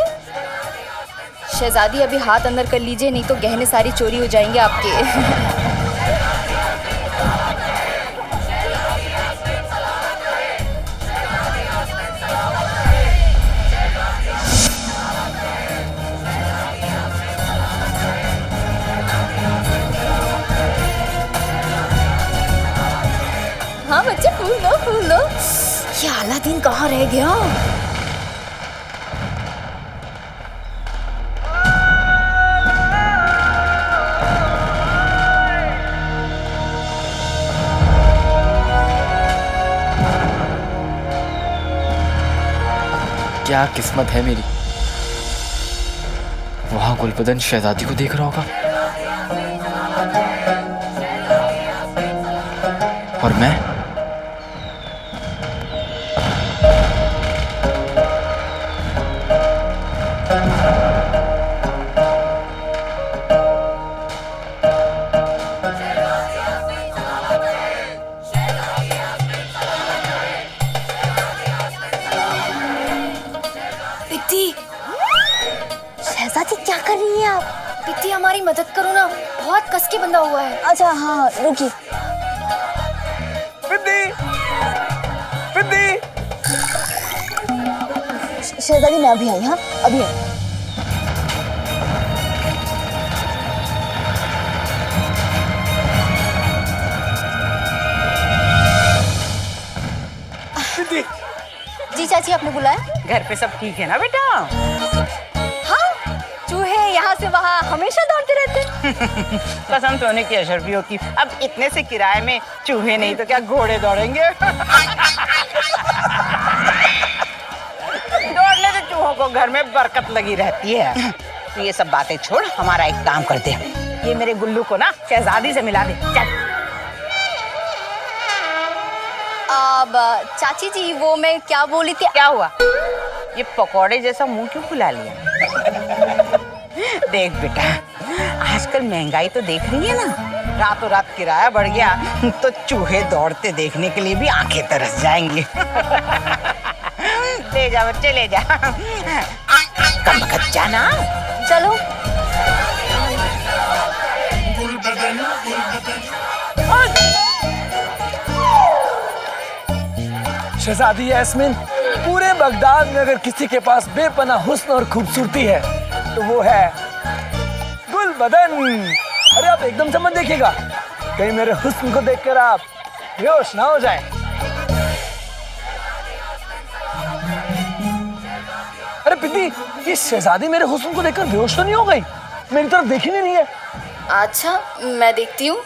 शहजादी अभी हाथ अंदर कर लीजिए, नहीं तो गहने सारी चोरी हो जाएंगे आपके। हाँ बच्चे, फूल दो, फूल दो। ये अलादीन कहाँ रह गया? क्या किस्मत है मेरी, वहां गुलबदन शहजादी को देख रहा होगा और मैं शहजादी क्या कर रही है आप? पित्ती हमारी मदद करो ना, बहुत कस के बंधा हुआ है। अच्छा हाँ, रुकिए। पिद्दी, पिद्दी। शहजादी मैं अभी आई। हाँ अभी आई। जी चाची, आपने बुलाया? घर पे सब ठीक है ना बेटा? हाँ, चूहे यहाँ से वहाँ हमेशा दौड़ते रहते। कसम सोने की अशरफियों की, अब इतने से किराए में चूहे नहीं तो क्या घोड़े दौड़ेंगे। दौड़ने से चूहों को घर में बरकत लगी रहती है। तो ये सब बातें छोड़, हमारा एक काम करते हैं। ये मेरे गुल्लू को ना शहजादी से मिला दे। चल। अब चाची जी, वो मैं क्या बोली थी? क्या हुआ? ये पकौड़े जैसा मुंह क्यों फुला लिया? देख बेटा, आजकल महंगाई तो देख रही है ना, रातों रात किराया बढ़ गया तो चूहे दौड़ते देखने के लिए भी आंखें तरस जाएंगी। ले जा बच्चे, ले जा। कम वक्त जाना। चलो। शहजादी यास्मीन, पूरे बगदाद में अगर किसी के पास बेपनाह हुस्न और खूबसूरती है तो वो है गुलबदन। अरे आप एकदम से मत देखिएगा, कहीं मेरे हुस्न को देखकर आप बेहोश ना हो जाएं। अरे पिद्दी, ये शहजादी मेरे हुस्न को देखकर बेहोश तो नहीं हो गई? मेरी तरफ देख ही नहीं रही है। अच्छा, मैं देखती हूँ।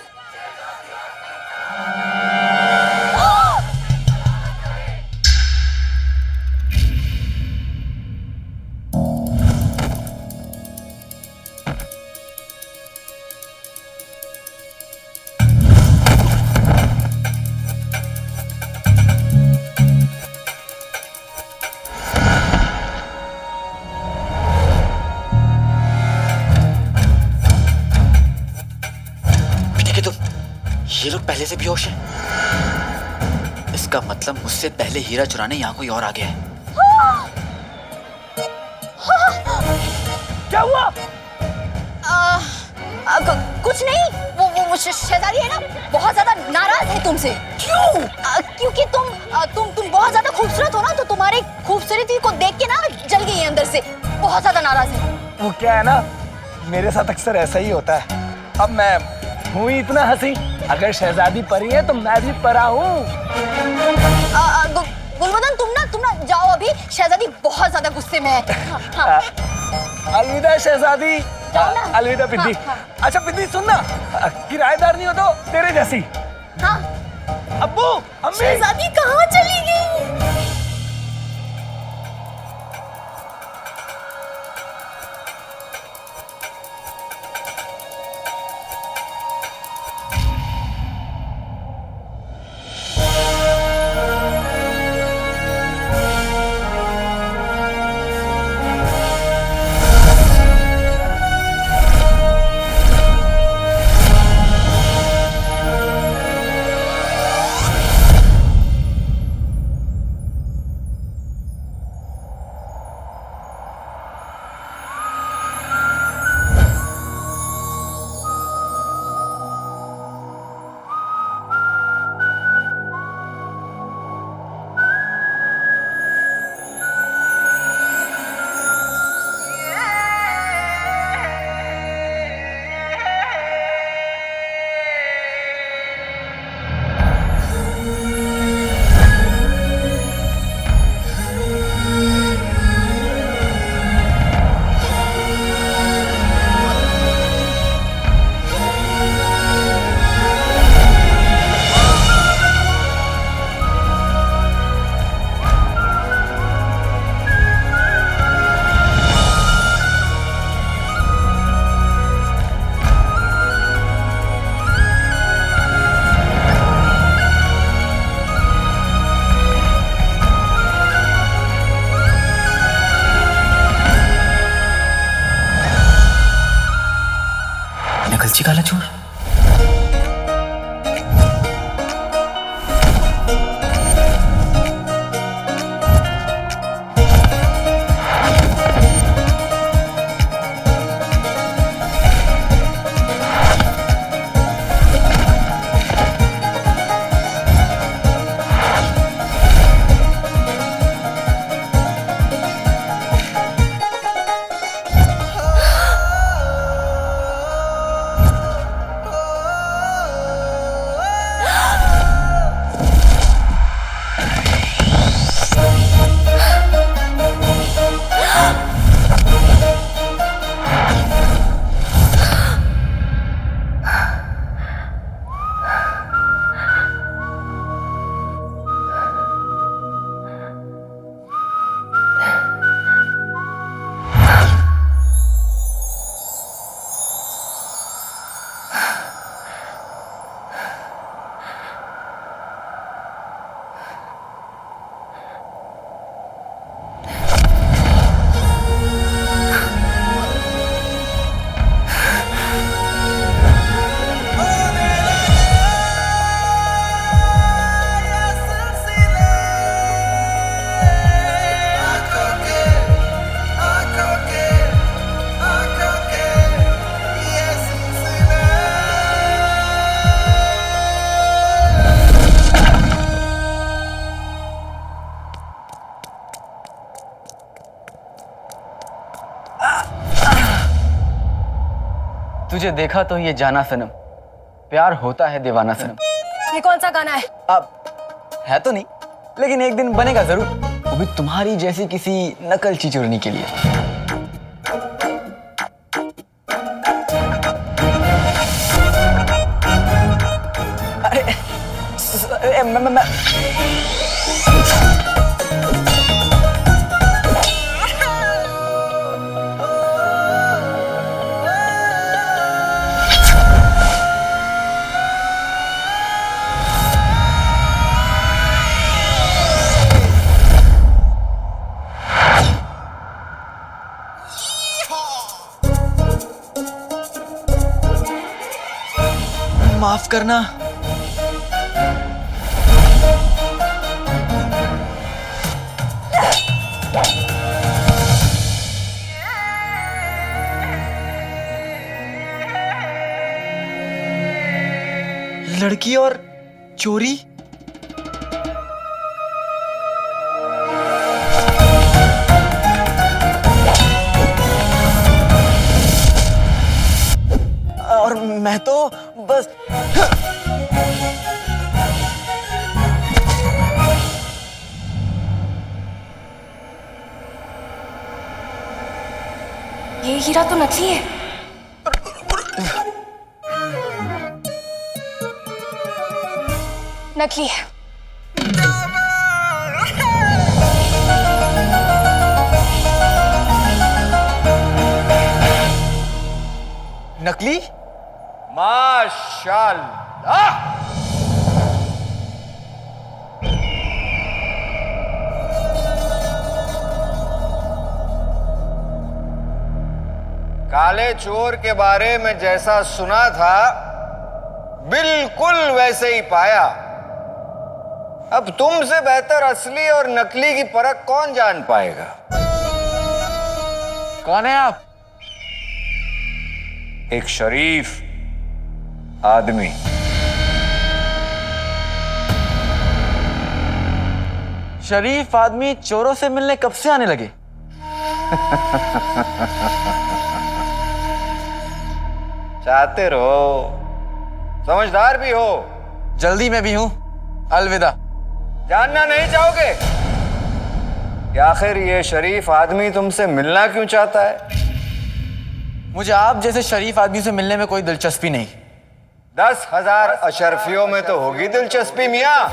ये लोग पहले से बेहोश हैं। इसका मतलब मुझसे पहले हीरा चुराने यहाँ कोई और आ गया है। क्या हुआ? कुछ नहीं, वो शहजादी है ना, बहुत ज्यादा नाराज है तुमसे। क्यों? क्योंकि तुम बहुत ज्यादा खूबसूरत हो ना, तो तुम्हारी खूबसूरती को देख के ना जल गई है अंदर से, बहुत ज्यादा नाराज है। वो क्या है ना, मेरे साथ अक्सर ऐसा ही होता है। अब मैं हूँ इतना हंसी, अगर शहजादी परी है तो मैं भी परा हूँ। गुलबदन, तुम ना जाओ, अभी शहजादी बहुत ज्यादा गुस्से में है। हाँ। अलविदा शहजादी, अलविदा पिद्दी। अच्छा पिद्दी सुन ना, किराएदार नहीं हो तो तेरे जैसी। हाँ। अब्बू, अम्मी। शहजादी कहाँ चली गई? नकलची काला चोर। तुझे देखा तो ये जाना सनम, प्यार होता है दीवाना सनम। ये कौन सा गाना है? अब है तो नहीं, लेकिन एक दिन बनेगा जरूर, वो भी तुम्हारी जैसी किसी नकलची चोरनी के लिए। अरे मैं माफ करना। लड़की और चोरी। और मैं तो बस ये हीरा तो नकली है। नकली है। नकली? माशाल्लाह। काले चोर के बारे में जैसा सुना था बिल्कुल वैसे ही पाया। अब तुमसे बेहतर असली और नकली की परख कौन जान पाएगा? कौन है आप? एक शरीफ आदमी। शरीफ आदमी चोरों से मिलने कब से आने लगे? चाहते रहो, समझदार भी हो। जल्दी में भी हूं। अलविदा। जानना नहीं चाहोगे कि आखिर ये शरीफ आदमी तुमसे मिलना क्यों चाहता है? मुझे आप जैसे शरीफ आदमी से मिलने में कोई दिलचस्पी नहीं। 10,000 अशरफियों में तो होगी दिलचस्पी मियां।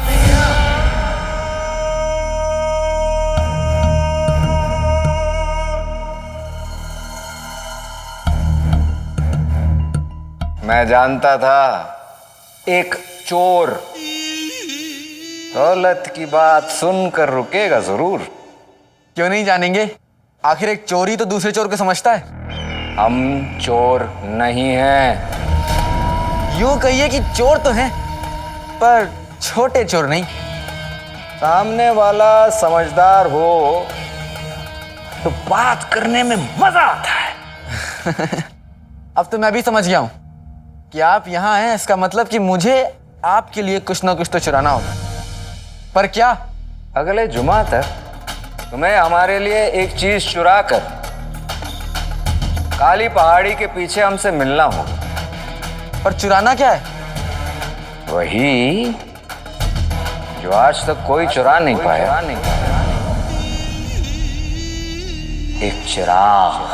मैं जानता था एक चोर दौलत की बात सुनकर रुकेगा जरूर। क्यों नहीं जानेंगे? आखिर एक चोर ही तो दूसरे चोर को समझता है। हम चोर नहीं हैं। यूं कहिए कि चोर तो हैं, पर छोटे चोर नहीं। सामने वाला समझदार हो तो बात करने में मजा आता है। अब तो मैं भी समझ गया हूं कि आप यहां हैं। इसका मतलब कि मुझे आपके लिए कुछ ना कुछ तो चुराना होगा। पर क्या? अगले जुमा तक तुम्हें हमारे लिए एक चीज चुरा कर काली पहाड़ी के पीछे हमसे मिलना होगा। पर चुराना क्या है? वही जो आज तक कोई चुरा नहीं पाया, एक चिराग।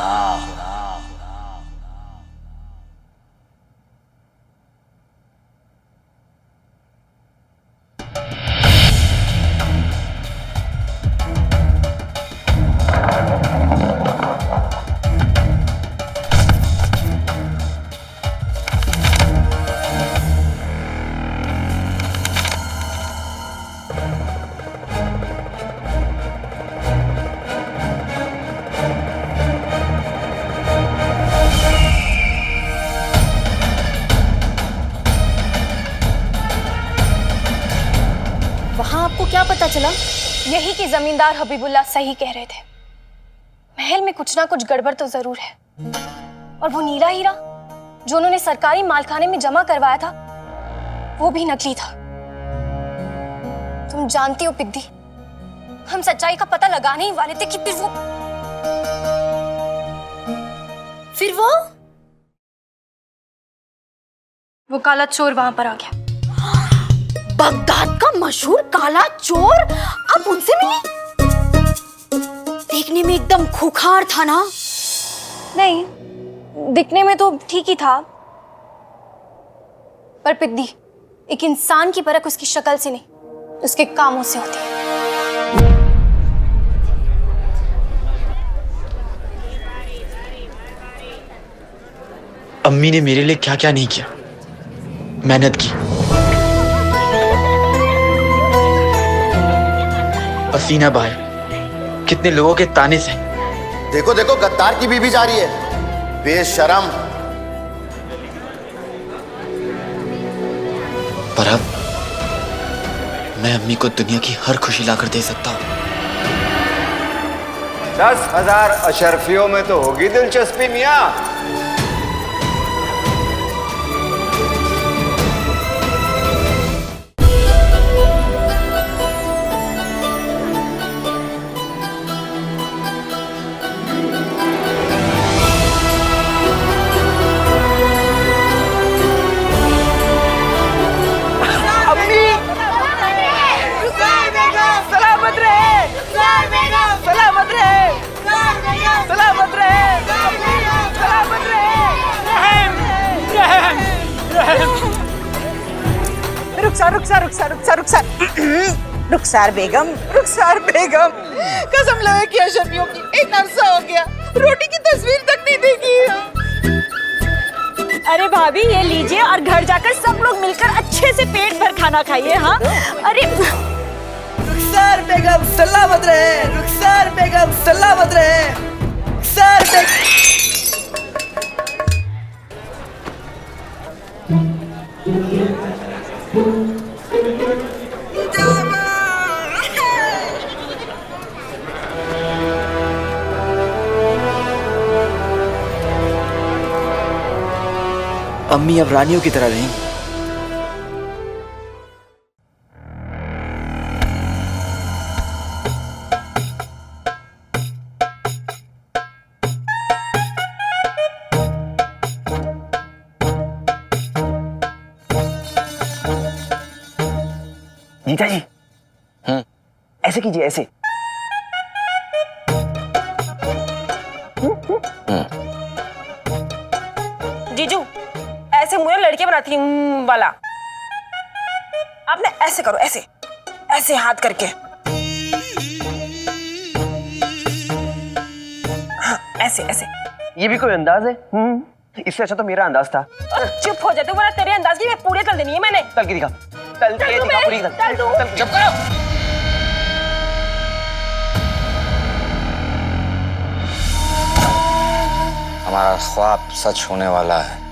आपको क्या पता चला? यही कि जमींदार हबीबुल्लाह सही कह रहे थे। महल में कुछ ना कुछ गड़बड़ तो जरूर है। और वो नीला हीरा जो उन्होंने सरकारी मालखाने में जमा करवाया था, वो भी नकली था। तुम जानती हो पिद्दी, हम सच्चाई का पता लगाने ही वाले थे कि फिर वो काला चोर वहां पर आ गया। बगदाद का मशहूर काला चोर, आप उनसे मिली? देखने में एकदम खूंखार था ना? नहीं, दिखने में तो ठीक ही था, पर पिद्दी, एक इंसान की परख उसकी शक्ल से नहीं, उसके कामों से होती है। अम्मी ने मेरे लिए क्या क्या नहीं किया। मेहनत की, पसीना बहाया, कितने लोगों के ताने से। देखो देखो, गद्दार की बीबी जा रही है, बेशरम। पर अब मैं अम्मी को दुनिया की हर खुशी लाकर दे सकता हूँ। 10,000 अशरफियों में तो होगी दिलचस्पी मियां। सलामत रहे। रुखसार बेगम, रुखसार बेगम, कसम लगे कि अशरफियों की एक अरसा हो गया रोटी की तस्वीर तक नहीं देखी। अरे भाभी ये लीजिए और घर जाकर सब लोग मिलकर अच्छे से पेट भर खाना खाइए। हाँ अरे रुखसार बेगम सलामत रहे, रुखसार बेगम सलामत रहे, रुखसार बेगम। अम्मी अब रानियों की तरह रहीं। जीजा जी, ऐसे कीजिए, ऐसे। जीजू ऐसे मुझे लड़के बनाती हूँ वाला, आपने ऐसे करो, ऐसे ऐसे हाथ करके, हाँ, ऐसे ऐसे। ये भी कोई अंदाज है? इससे अच्छा तो मेरा अंदाज था। और चुप हो जाते, वरना तेरे अंदाज की मैं पूरे तल देनी है मैंने। तल के दिखा, तल के दिखा पूरी तल। चुप करो। हमारा ख्वाब सच होने वाला है।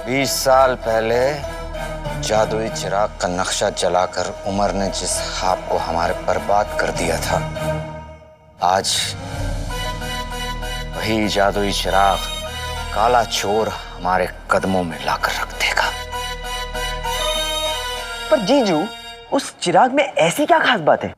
20 साल पहले जादुई चिराग का नक्शा जलाकर उमर ने जिस ख्वाब को हमारे बर्बाद कर दिया था, आज वही जादुई चिराग काला चोर हमारे कदमों में लाकर रख देगा। पर जीजू, उस चिराग में ऐसी क्या खास बात है?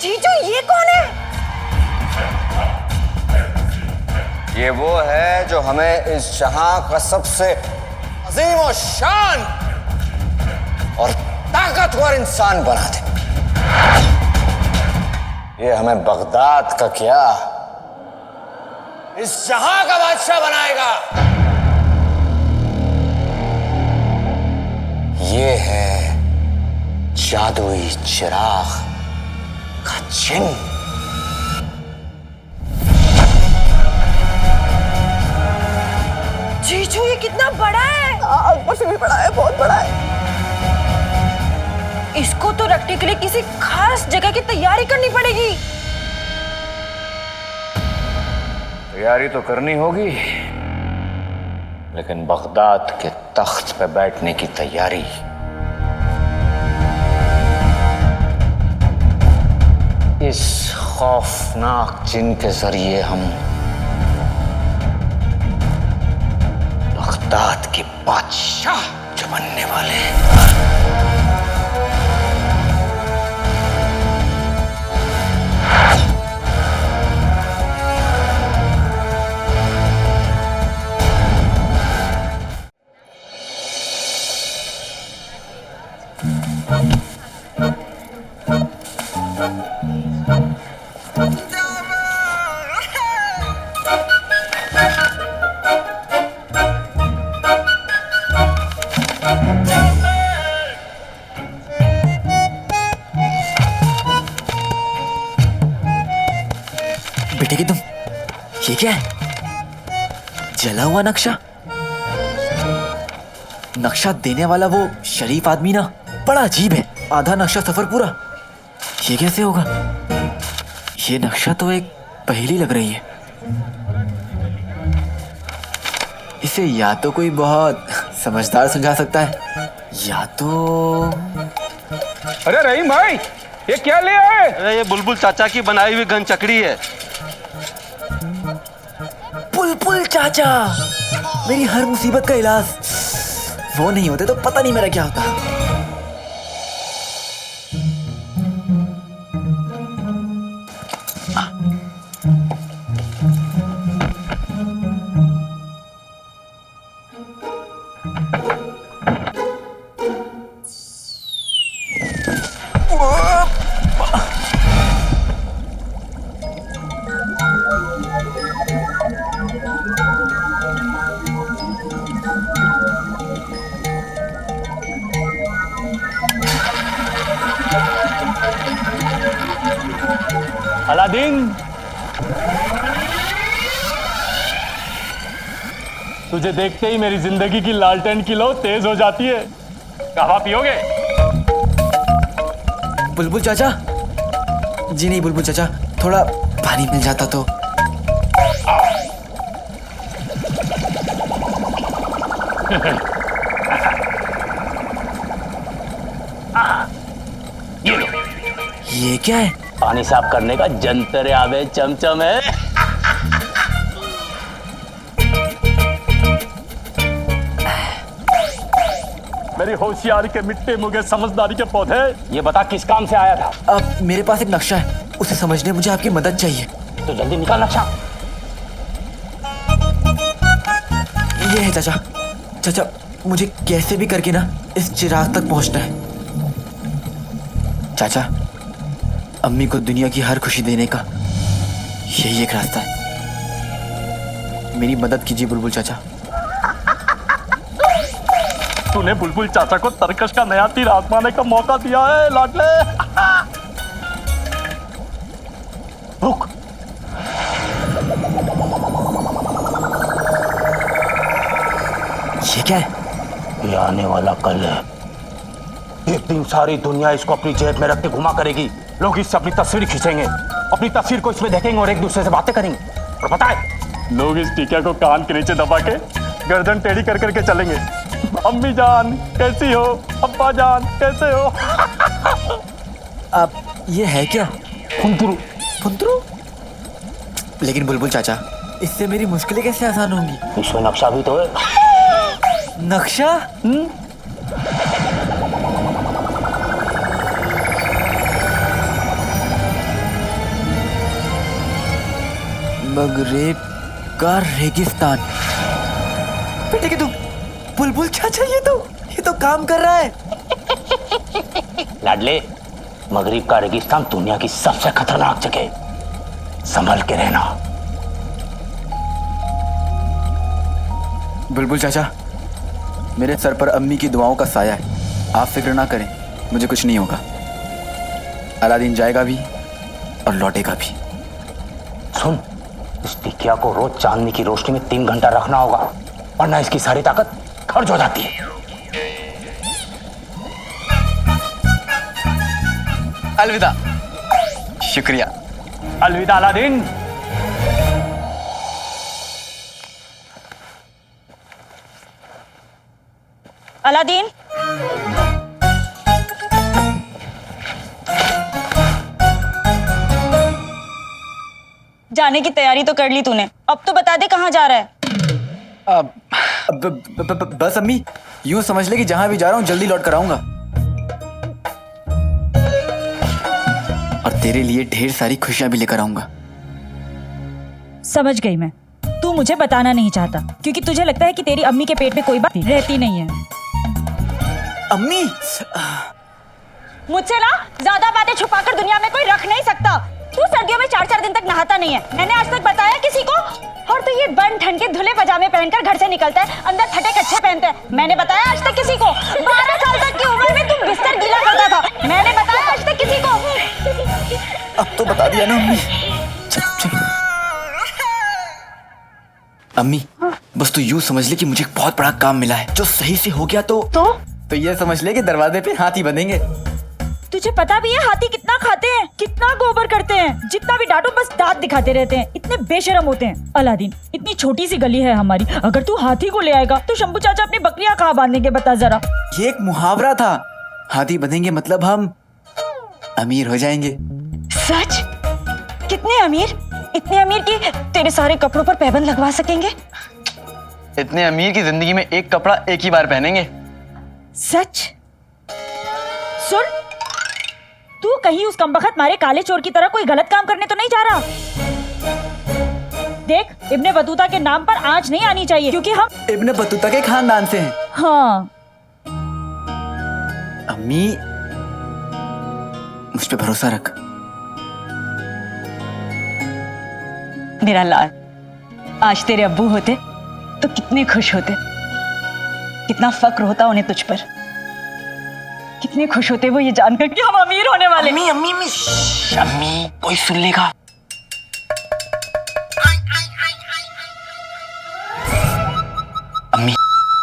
जीजू ये कौन है? ये वो है जो हमें इस जहां का सबसे अजीम और शान और ताकतवर इंसान बना दे। ये हमें बगदाद का क्या, इस जहां का बादशाह बनाएगा। ये है जादुई चिराग का चिन्ह। जीजू ये कितना बड़ा है? ऊपर से भी बड़ा है, बहुत बड़ा है। इसको तो रखने के लिए किसी खास जगह की तैयारी करनी पड़ेगी। तैयारी तो करनी होगी, लेकिन बगदाद के तख्त पे बैठने की तैयारी इस खौफनाक जिन के जरिए हम बगदाद के बादशाह जो बनने वाले हैं। बेटे की तुम, ये क्या है? जला हुआ नक्शा? नक्शा देने वाला वो शरीफ आदमी ना, बड़ा अजीब है। आधा नक्शा सफर पूरा, ये कैसे होगा? ये नक्शा तो एक पहेली लग रही है। इसे या तो कोई बहुत समझदार सुझा सकता है, या तो अरे रहीम भाई, ये क्या ले आए? अरे ये बुलबुल चाचा की बनाई हुई गन चकड़ी है। बुलबुल चाचा, मेरी हर मुसीबत का इलाज। वो नहीं होते तो पता नहीं मेरा क्या होता। अलादीन, तुझे देखते ही मेरी जिंदगी की लालटेन की लौ तेज हो जाती है। कहवा पियोगे? बुलबुल चाचा, जी नहीं बुलबुल चाचा, थोड़ा पानी मिल जाता तो। ये लो। ये क्या है? पानी साफ करने का जंतर आवे चमचम है। मेरी होशियारी के मिट्टे मुगे समझदारी के पौधे, ये बता किस काम से आया था? अब मेरे पास एक नक्शा है, उसे समझने मुझे आपकी मदद चाहिए। तो जल्दी निकाल नक्शा। ये है चाचा। चाचा, मुझे कैसे भी करके ना इस चिराग तक पहुंचना है। चाचा, अम्मी को दुनिया की हर खुशी देने का यही एक रास्ता है। मेरी मदद कीजिए बुलबुल चाचा। तूने बुलबुल चाचा को तरकश का नया तीर आजमाने का मौका दिया है लाडले। रुक। ये क्या है? ये आने वाला कल है। एक दिन सारी दुनिया इसको अपनी जेब में रख के घुमा करेगी। लोग इससे अपनी तस्वीर खींचेंगे, अपनी तस्वीर को इसमें देखेंगे और एक दूसरे से बातें करेंगे। और पता है, लोग इस टीका को कान के नीचे दबा के गर्दन टेढ़ी कर करके चलेंगे। अम्मी जान कैसी हो, अब्बा जान कैसे हो। अब ये है क्या? फुंतरू। फुंतरू? लेकिन बुलबुल चाचा, इससे मेरी मुश्किलें कैसे आसान होंगी? इसमें नक्शा भी तो है। नक्शा? मगरेब का रेगिस्तान। बेटे के तुम बुलबुल चाचा, ये तो काम कर रहा है। लाडले, मगरिब का रेगिस्तान दुनिया की सबसे खतरनाक जगह, संभल के रहना। बुलबुल चाचा, मेरे सर पर अम्मी की दुआओं का साया है। आप फिक्र ना करें, मुझे कुछ नहीं होगा। अलादीन जाएगा भी और लौटेगा भी। सुन, इस टिकिया को रोज चांदनी की रोशनी में 3 घंटा रखना होगा, वरना इसकी सारी ताकत खर्च हो जाती है। अलविदा। शुक्रिया। अलविदा अलादीन। अलादीन, जाने की तैयारी तो कर ली तूने, अब तो बता दे कहाँ जा रहा है। बस अम्मी, यूं समझ ले कि जहां भी जा रहा हूं जल्दी लौट कर आऊंगा और तेरे लिए ढेर सारी खुशियां भी लेकर आऊंगा। समझ गई मैं, तू मुझे बताना नहीं चाहता क्योंकि तुझे लगता है कि तेरी अम्मी के पेट में कोई बात रहती नहीं है। अम्मी, मुझसे ना ज्यादा बातें छुपाकर दुनिया में कोई रख नहीं सकता। तू सर्दियों में 4-4 दिन तक नहाता नहीं है, मैंने आज तक बताया किसी को? और तू ये बन ठंड के धुले पजामे पहनकर घर से निकलता है, अंदर फटे कच्छे पहनता है, मैंने बताया आज तक किसी को? 12 साल तक की उम्र में तू बिस्तर गीला करता था, मैंने बताया आज तक किसी को? अब तो बता दिया ना अम्मी। चल। अम्मी, बस तू यूं समझ ले कि मुझे एक बहुत बड़ा काम मिला है, जो सही से हो गया तो ये समझ ले कि दरवाजे पे हाथी बंधेंगे। तुझे पता भी है हाथी कितना खाते हैं, कितना गोबर करते हैं, जितना भी डांटो बस दांत दिखाते रहते हैं, इतने बेशरम होते हैं। अलादीन, इतनी छोटी सी गली है हमारी, अगर तू हाथी को ले आएगा तो शंभू चाचा अपनी बकरियां कहाँ बांधेंगे बता जरा। ये एक मुहावरा था, हाथी बनेंगे मतलब हम अमीर हो जाएंगे। सच? कितने अमीर? इतने अमीर कि तेरे सारे कपड़ों पर पैबंद लगवा सकेंगे। इतने अमीर की जिंदगी में एक कपड़ा एक ही बार पहनेंगे। सच? सुन, तू कहीं उस कमबख्त मारे काले चोर की तरह कोई गलत काम करने तो नहीं जा रहा। देख, इब्ने बतूता के नाम पर आंच नहीं आनी चाहिए, क्योंकि हम इब्ने बतूता के खानदान से हैं। हाँ। अम्मी, मुझ पे भरोसा रख। मेरा लाल, आज तेरे अब्बू होते तो कितने खुश होते, कितना फक्र होता उन्हें तुझ पर, कितने खुश होते वो ये जानकर कि हम अमीर होने वाले। अम्मी, अम्मी, अम्मी, अम्मी, कोई सुन लेगा। अम्मी,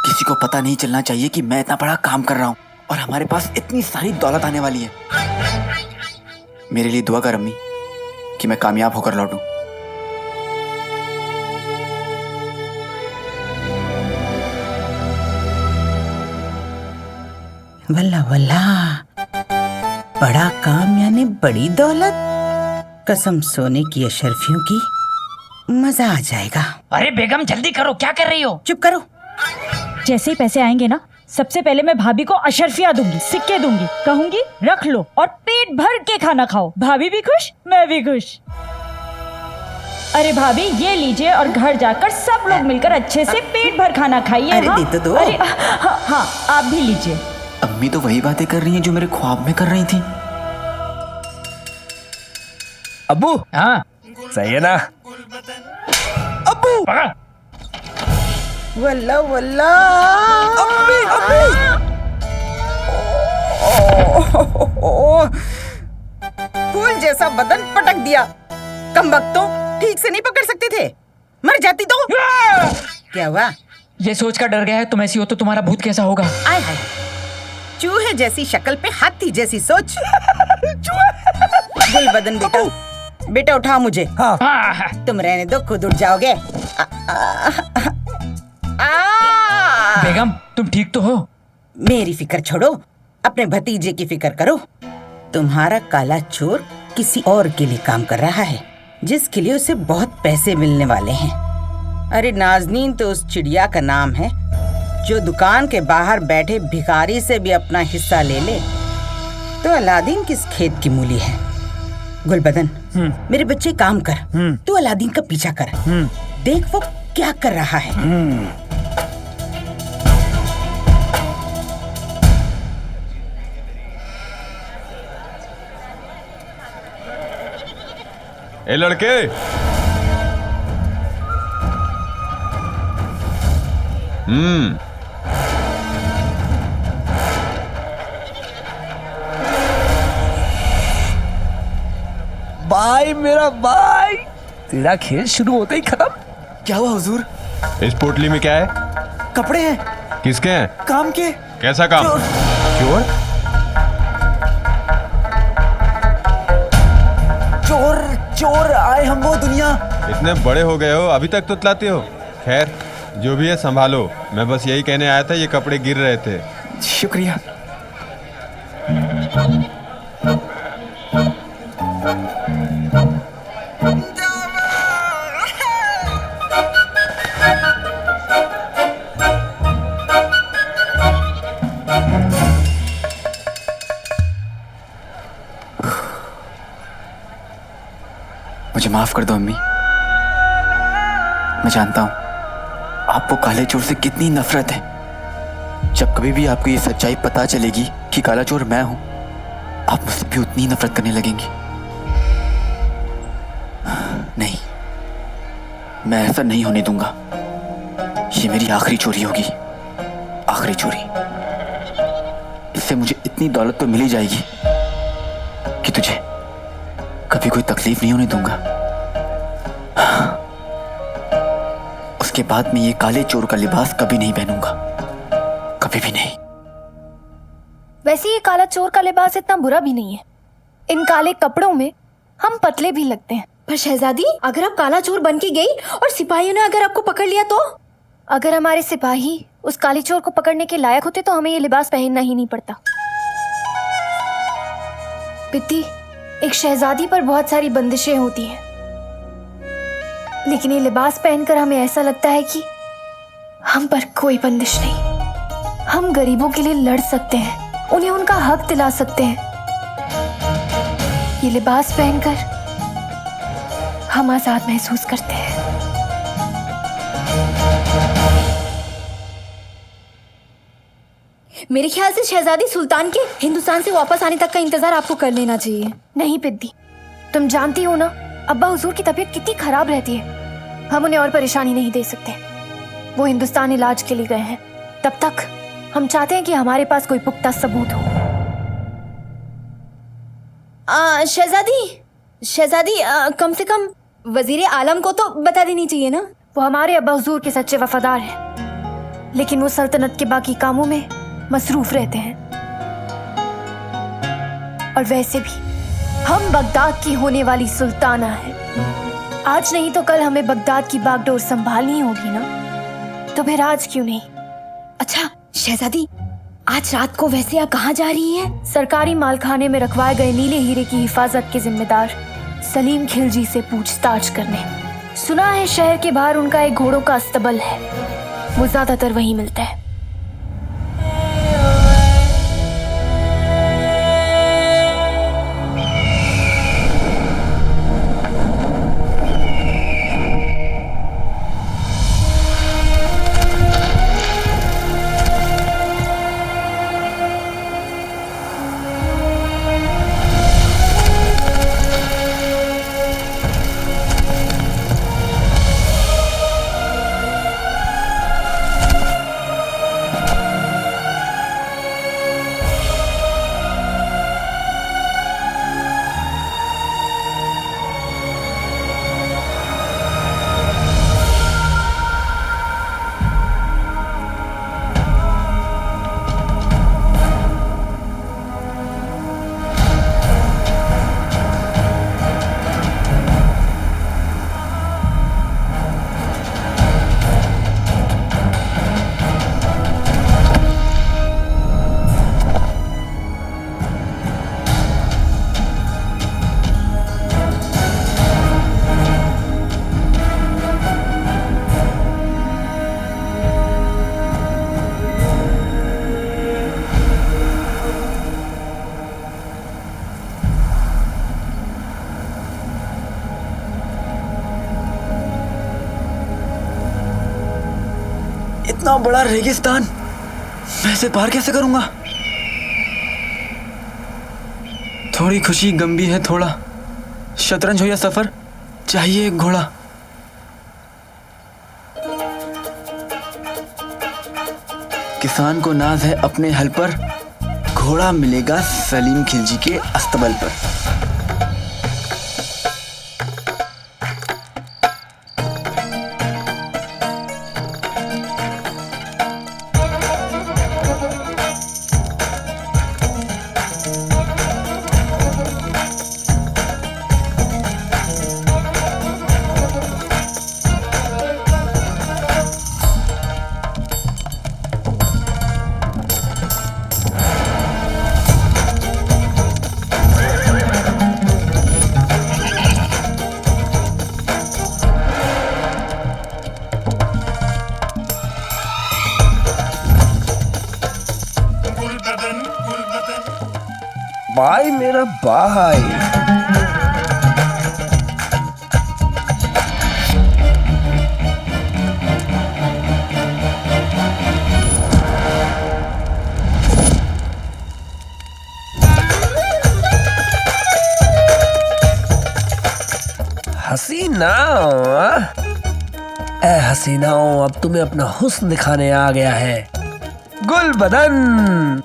किसी को पता नहीं चलना चाहिए कि मैं इतना बड़ा काम कर रहा हूँ और हमारे पास इतनी सारी दौलत आने वाली है। मेरे लिए दुआ कर अम्मी कि मैं कामयाब होकर लौटूं। वल्ला वल्ला, बड़ा काम यानी बड़ी दौलत। कसम सोने की अशरफियों की, मजा आ जाएगा। अरे बेगम जल्दी करो, क्या कर रही हो? चुप करो। जैसे ही पैसे आएंगे ना, सबसे पहले मैं भाभी को अशरफिया दूंगी, सिक्के दूंगी, कहूंगी रख लो और पेट भर के खाना खाओ। भाभी भी खुश, मैं भी खुश। अरे भाभी ये लीजिए और घर जाकर सब लोग मिलकर अच्छे से पेट भर खाना खाइए। अरे हाँ? दे तो दो। अरे हाँ, आप भी लीजिए। अम्मी तो वही बातें कर रही हैं जो मेरे ख्वाब में कर रही थी। अब्बू, हाँ सही है ना? अब्बू, वल्ला वल्ला, अम्मी, अम्मी। फूल जैसा बदन पटक दिया। कमबख्तों, ठीक से नहीं पकड़ सकते थे, मर जाती तो। क्या हुआ? ये सोच कर डर गया है, तुम ऐसी हो तो तुम्हारा भूत कैसा होगा? आय हाय, चूहे जैसी शक्ल पे हाथी जैसी सोच। गुलबदन बेटा, बेटा उठा मुझे। हाँ। तुम रहने दो, खुद उठ जाओगे। बेगम तुम ठीक तो हो? मेरी फिक्र छोड़ो, अपने भतीजे की फिक्र करो। तुम्हारा काला चोर किसी और के लिए काम कर रहा है, जिसके लिए उसे बहुत पैसे मिलने वाले हैं। अरे नाज़नीन तो उस चिड़िया का नाम है जो दुकान के बाहर बैठे भिखारी से भी अपना हिस्सा ले ले। तो अलादीन किस खेत की मूली है? गुलबदन, मेरे बच्चे काम कर, तू अलादीन का पीछा कर, देख वो क्या कर रहा है। ए लड़के, भाई मेरा भाई, तेरा खेल शुरू होते ही खत्म। क्या हुआ हुजूर? इस पोटली में क्या है? कपड़े हैं। किसके हैं? काम के। कैसा काम? चोर? चोर चोर आए हम वो दुनिया। इतने बड़े हो गए हो, अभी तक तो तलाते हो। खैर जो भी है संभालो, मैं बस यही कहने आया था, ये कपड़े गिर रहे थे। शुक्रिया। मुझे माफ कर दो अम्मी। मैं जानता हूं आपको काले चोर से कितनी नफरत है। जब कभी भी आपको ये सच्चाई पता चलेगी कि काला चोर मैं हूं, आप मुझसे भी उतनी नफरत करने लगेंगी। नहीं, मैं ऐसा नहीं होने दूंगा। ये मेरी आखिरी चोरी होगी, आखिरी चोरी। इससे मुझे इतनी दौलत तो मिल ही जाएगी कि तुझे कभी कोई तकलीफ नहीं होने दूंगा। उसके बाद मैं ये काले चोर का लिबास कभी नहीं पहनूंगा, कभी भी नहीं। वैसे ये काला चोर का लिबास इतना बुरा भी नहीं है। इन काले कपड़ों में हम पतले भी लगते हैं। पर शहजादी, अगर आप काला चोर बन के गई और सिपाहियों ने अगर आपको पकड़ लिया तो? अगर हमारे सिपाही उस काले चोर को पकड़ने के लायक होते तो हमें ये लिबास पहनना ही नहीं पड़ता। पित्ती, एक शहजादी पर बहुत सारी बंदिशें होती हैं, लेकिन ये लिबास पहनकर हमें ऐसा लगता है कि हम पर कोई बंदिश नहीं। हम गरीबों के लिए लड़ सकते हैं, उन्हें उनका हक दिला सकते हैं। ये लिबास पहनकर हम आजाद महसूस करते हैं। मेरे ख्याल से शहजादी सुल्तान के हिंदुस्तान से वापस आने तक का इंतजार आपको कर लेना चाहिए। नहीं पिद्दी, तुम जानती हो ना अब्बा हुजूर की तबीयत कितनी खराब रहती है। हम उन्हें और परेशानी नहीं दे सकते। वो हिंदुस्तान इलाज के लिए गए हैं। तब तक हम चाहते हैं कि हमारे पास कोई पुख्ता सबूत हो। शहजादी, कम से कम वजीर आलम को तो बता देनी चाहिए ना। वो हमारे अब्बा हुजूर के सच्चे वफादार हैं, लेकिन वो सल्तनत के बाकी कामों में मसरूफ रहते हैं। और वैसे भी हम बगदाद की होने वाली सुल्ताना हैं। आज नहीं तो कल हमें बगदाद की बागडोर संभालनी होगी ना, तो फिर आज क्यों नहीं? अच्छा शहजादी, आज रात को वैसे आप कहाँ जा रही हैं? सरकारी मालखाने में रखवाए गए नीले हीरे की हिफाजत के जिम्मेदार सलीम खिलजी से पूछताछ करने। सुना है शहर के बाहर उनका एक घोड़ों का अस्तबल है, वो ज्यादातर वहीं मिलता है। इतना बड़ा रेगिस्तान मैं इसे पार कैसे करूंगा? थोड़ी खुशी गम भी है, थोड़ा शतरंज हो या सफर, चाहिए एक घोड़ा। किसान को नाज है अपने हल पर, घोड़ा मिलेगा सलीम खिलजी के अस्तबल पर। भाई मेरा भाई, हसीना, ए हसीनाओं, अब तुम्हें अपना हुस्न दिखाने आ गया है। गुल बदन,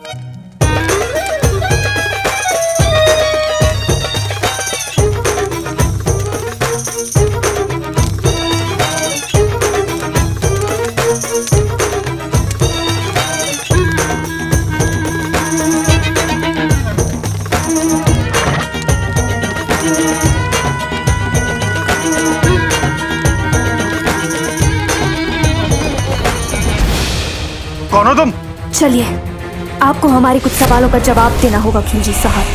कौन हो तुम? चलिए, आपको हमारे कुछ सवालों का जवाब देना होगा खिलजी साहब।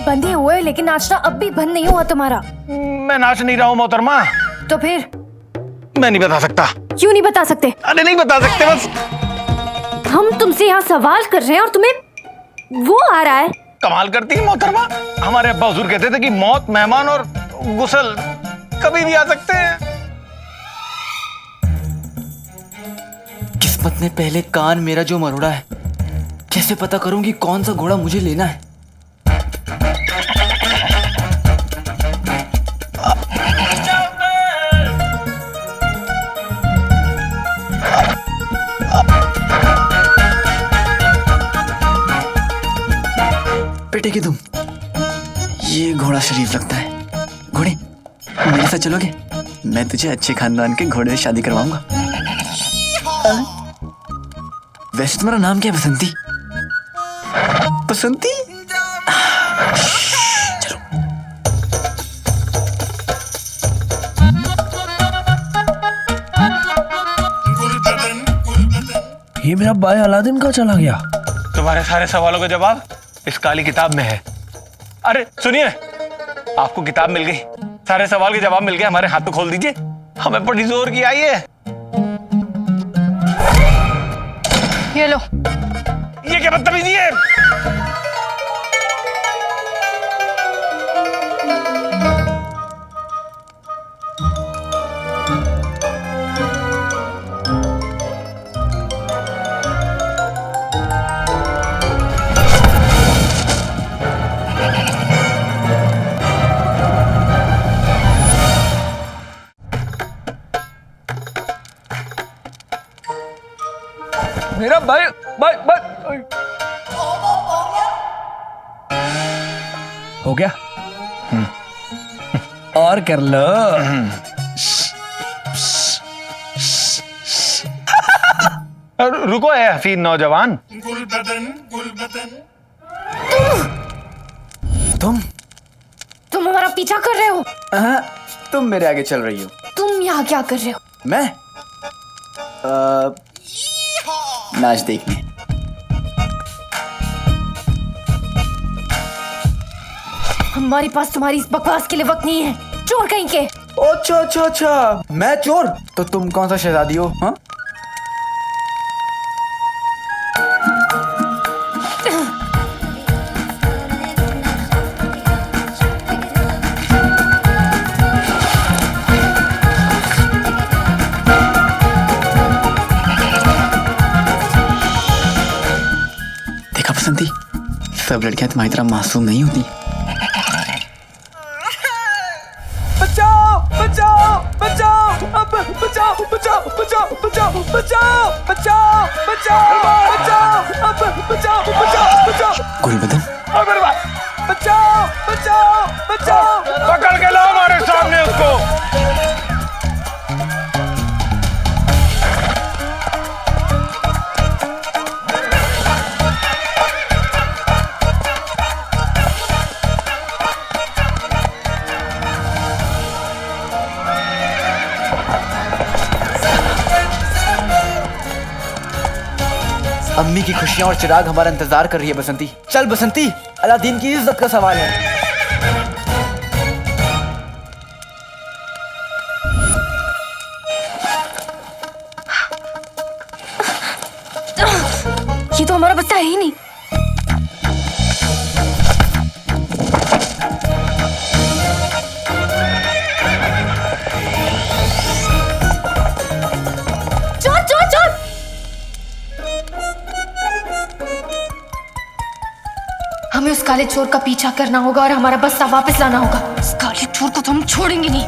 बंधे हुए लेकिन नाचना अब भी बंद नहीं हुआ तुम्हारा। मैं नाच नहीं रहा हूँ मोहतरमा। तो फिर? मैं नहीं बता सकता। क्यों नहीं बता सकते? अरे नहीं बता सकते बस। हम तुमसे यहाँ सवाल कर रहे हैं और तुम्हें वो आ रहा है। कमाल करती है मोहतरमा। हमारे अब्बा हुजूर कहते थे कि मौत, मेहमान और गुसल कभी भी आ सकते हैं। किस्मत ने पहले कान मेरा जो मरोड़ा है, कैसे पता करूं कि कौन सा घोड़ा मुझे लेना है? बेटे की तुम, ये घोड़ा शरीफ लगता है। घोड़े, मेरे साथ चलोगे? मैं तुझे अच्छे खानदान के घोड़े से शादी करवाऊंगा। वैसे तुम्हारा नाम क्या है? बसंती? बसंती? चलो। ये मेरा भाई अलादीन कहाँ चला गया? तुम्हारे सारे सवालों का जवाब इस काली किताब में है। अरे सुनिए, आपको किताब मिल गई, सारे सवाल के जवाब मिल गए। हमारे हाथ तो खोल दीजिए, हमें बड़ी जोर की आई है। ये लो। ये क्या बदतमीजी है? मेरा भाई भाई भाई हो गया। और कर लो। रुको है हफीज नौजवान। तुम हमारा पीछा कर रहे हो? तुम मेरे आगे चल रही हो। तुम यहाँ क्या कर रहे हो? मैं नाच देखने। हमारे पास तुम्हारी इस बकवास के लिए वक्त नहीं है, चोर कहीं के। अच्छा अच्छा अच्छा, मैं चोर? तो तुम कौन सा शहजादी हो? हाँ? देखा बसंती, सब लड़कियां तुम्हारी तरह मासूम नहीं होती। बचाओ बचाओ बचाओ, अब बचाओ बचाओ बचाओ बचाओ बचाओ बचाओ बचाओ बचाओ, अब बचाओ बचाओ बचाओ। गुलबदन, मेरे भाई, बचाओ बचाओ बचाओ। पकड़ के लाओ हमारे सामने उसको। अम्मी की खुशियां और चिराग हमारा इंतजार कर रही है बसंती। चल बसंती, अलादीन की इज्जत का सवाल है। ये तो हमारा बच्चा है ही नहीं। चोर चोर चोर! हमें उस काले चोर का पीछा करना होगा और हमारा बस्ता वापस लाना होगा। उस काले चोर को तो हम छोड़ेंगे नहीं।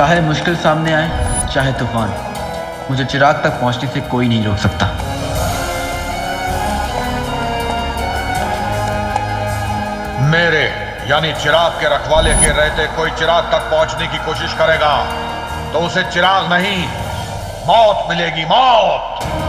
चाहे मुश्किल सामने आए, चाहे तूफान, मुझे चिराग तक पहुंचने से कोई नहीं रोक सकता। मेरे यानी चिराग के रखवाले के रहते कोई चिराग तक पहुंचने की कोशिश करेगा तो उसे चिराग नहीं, मौत मिलेगी, मौत।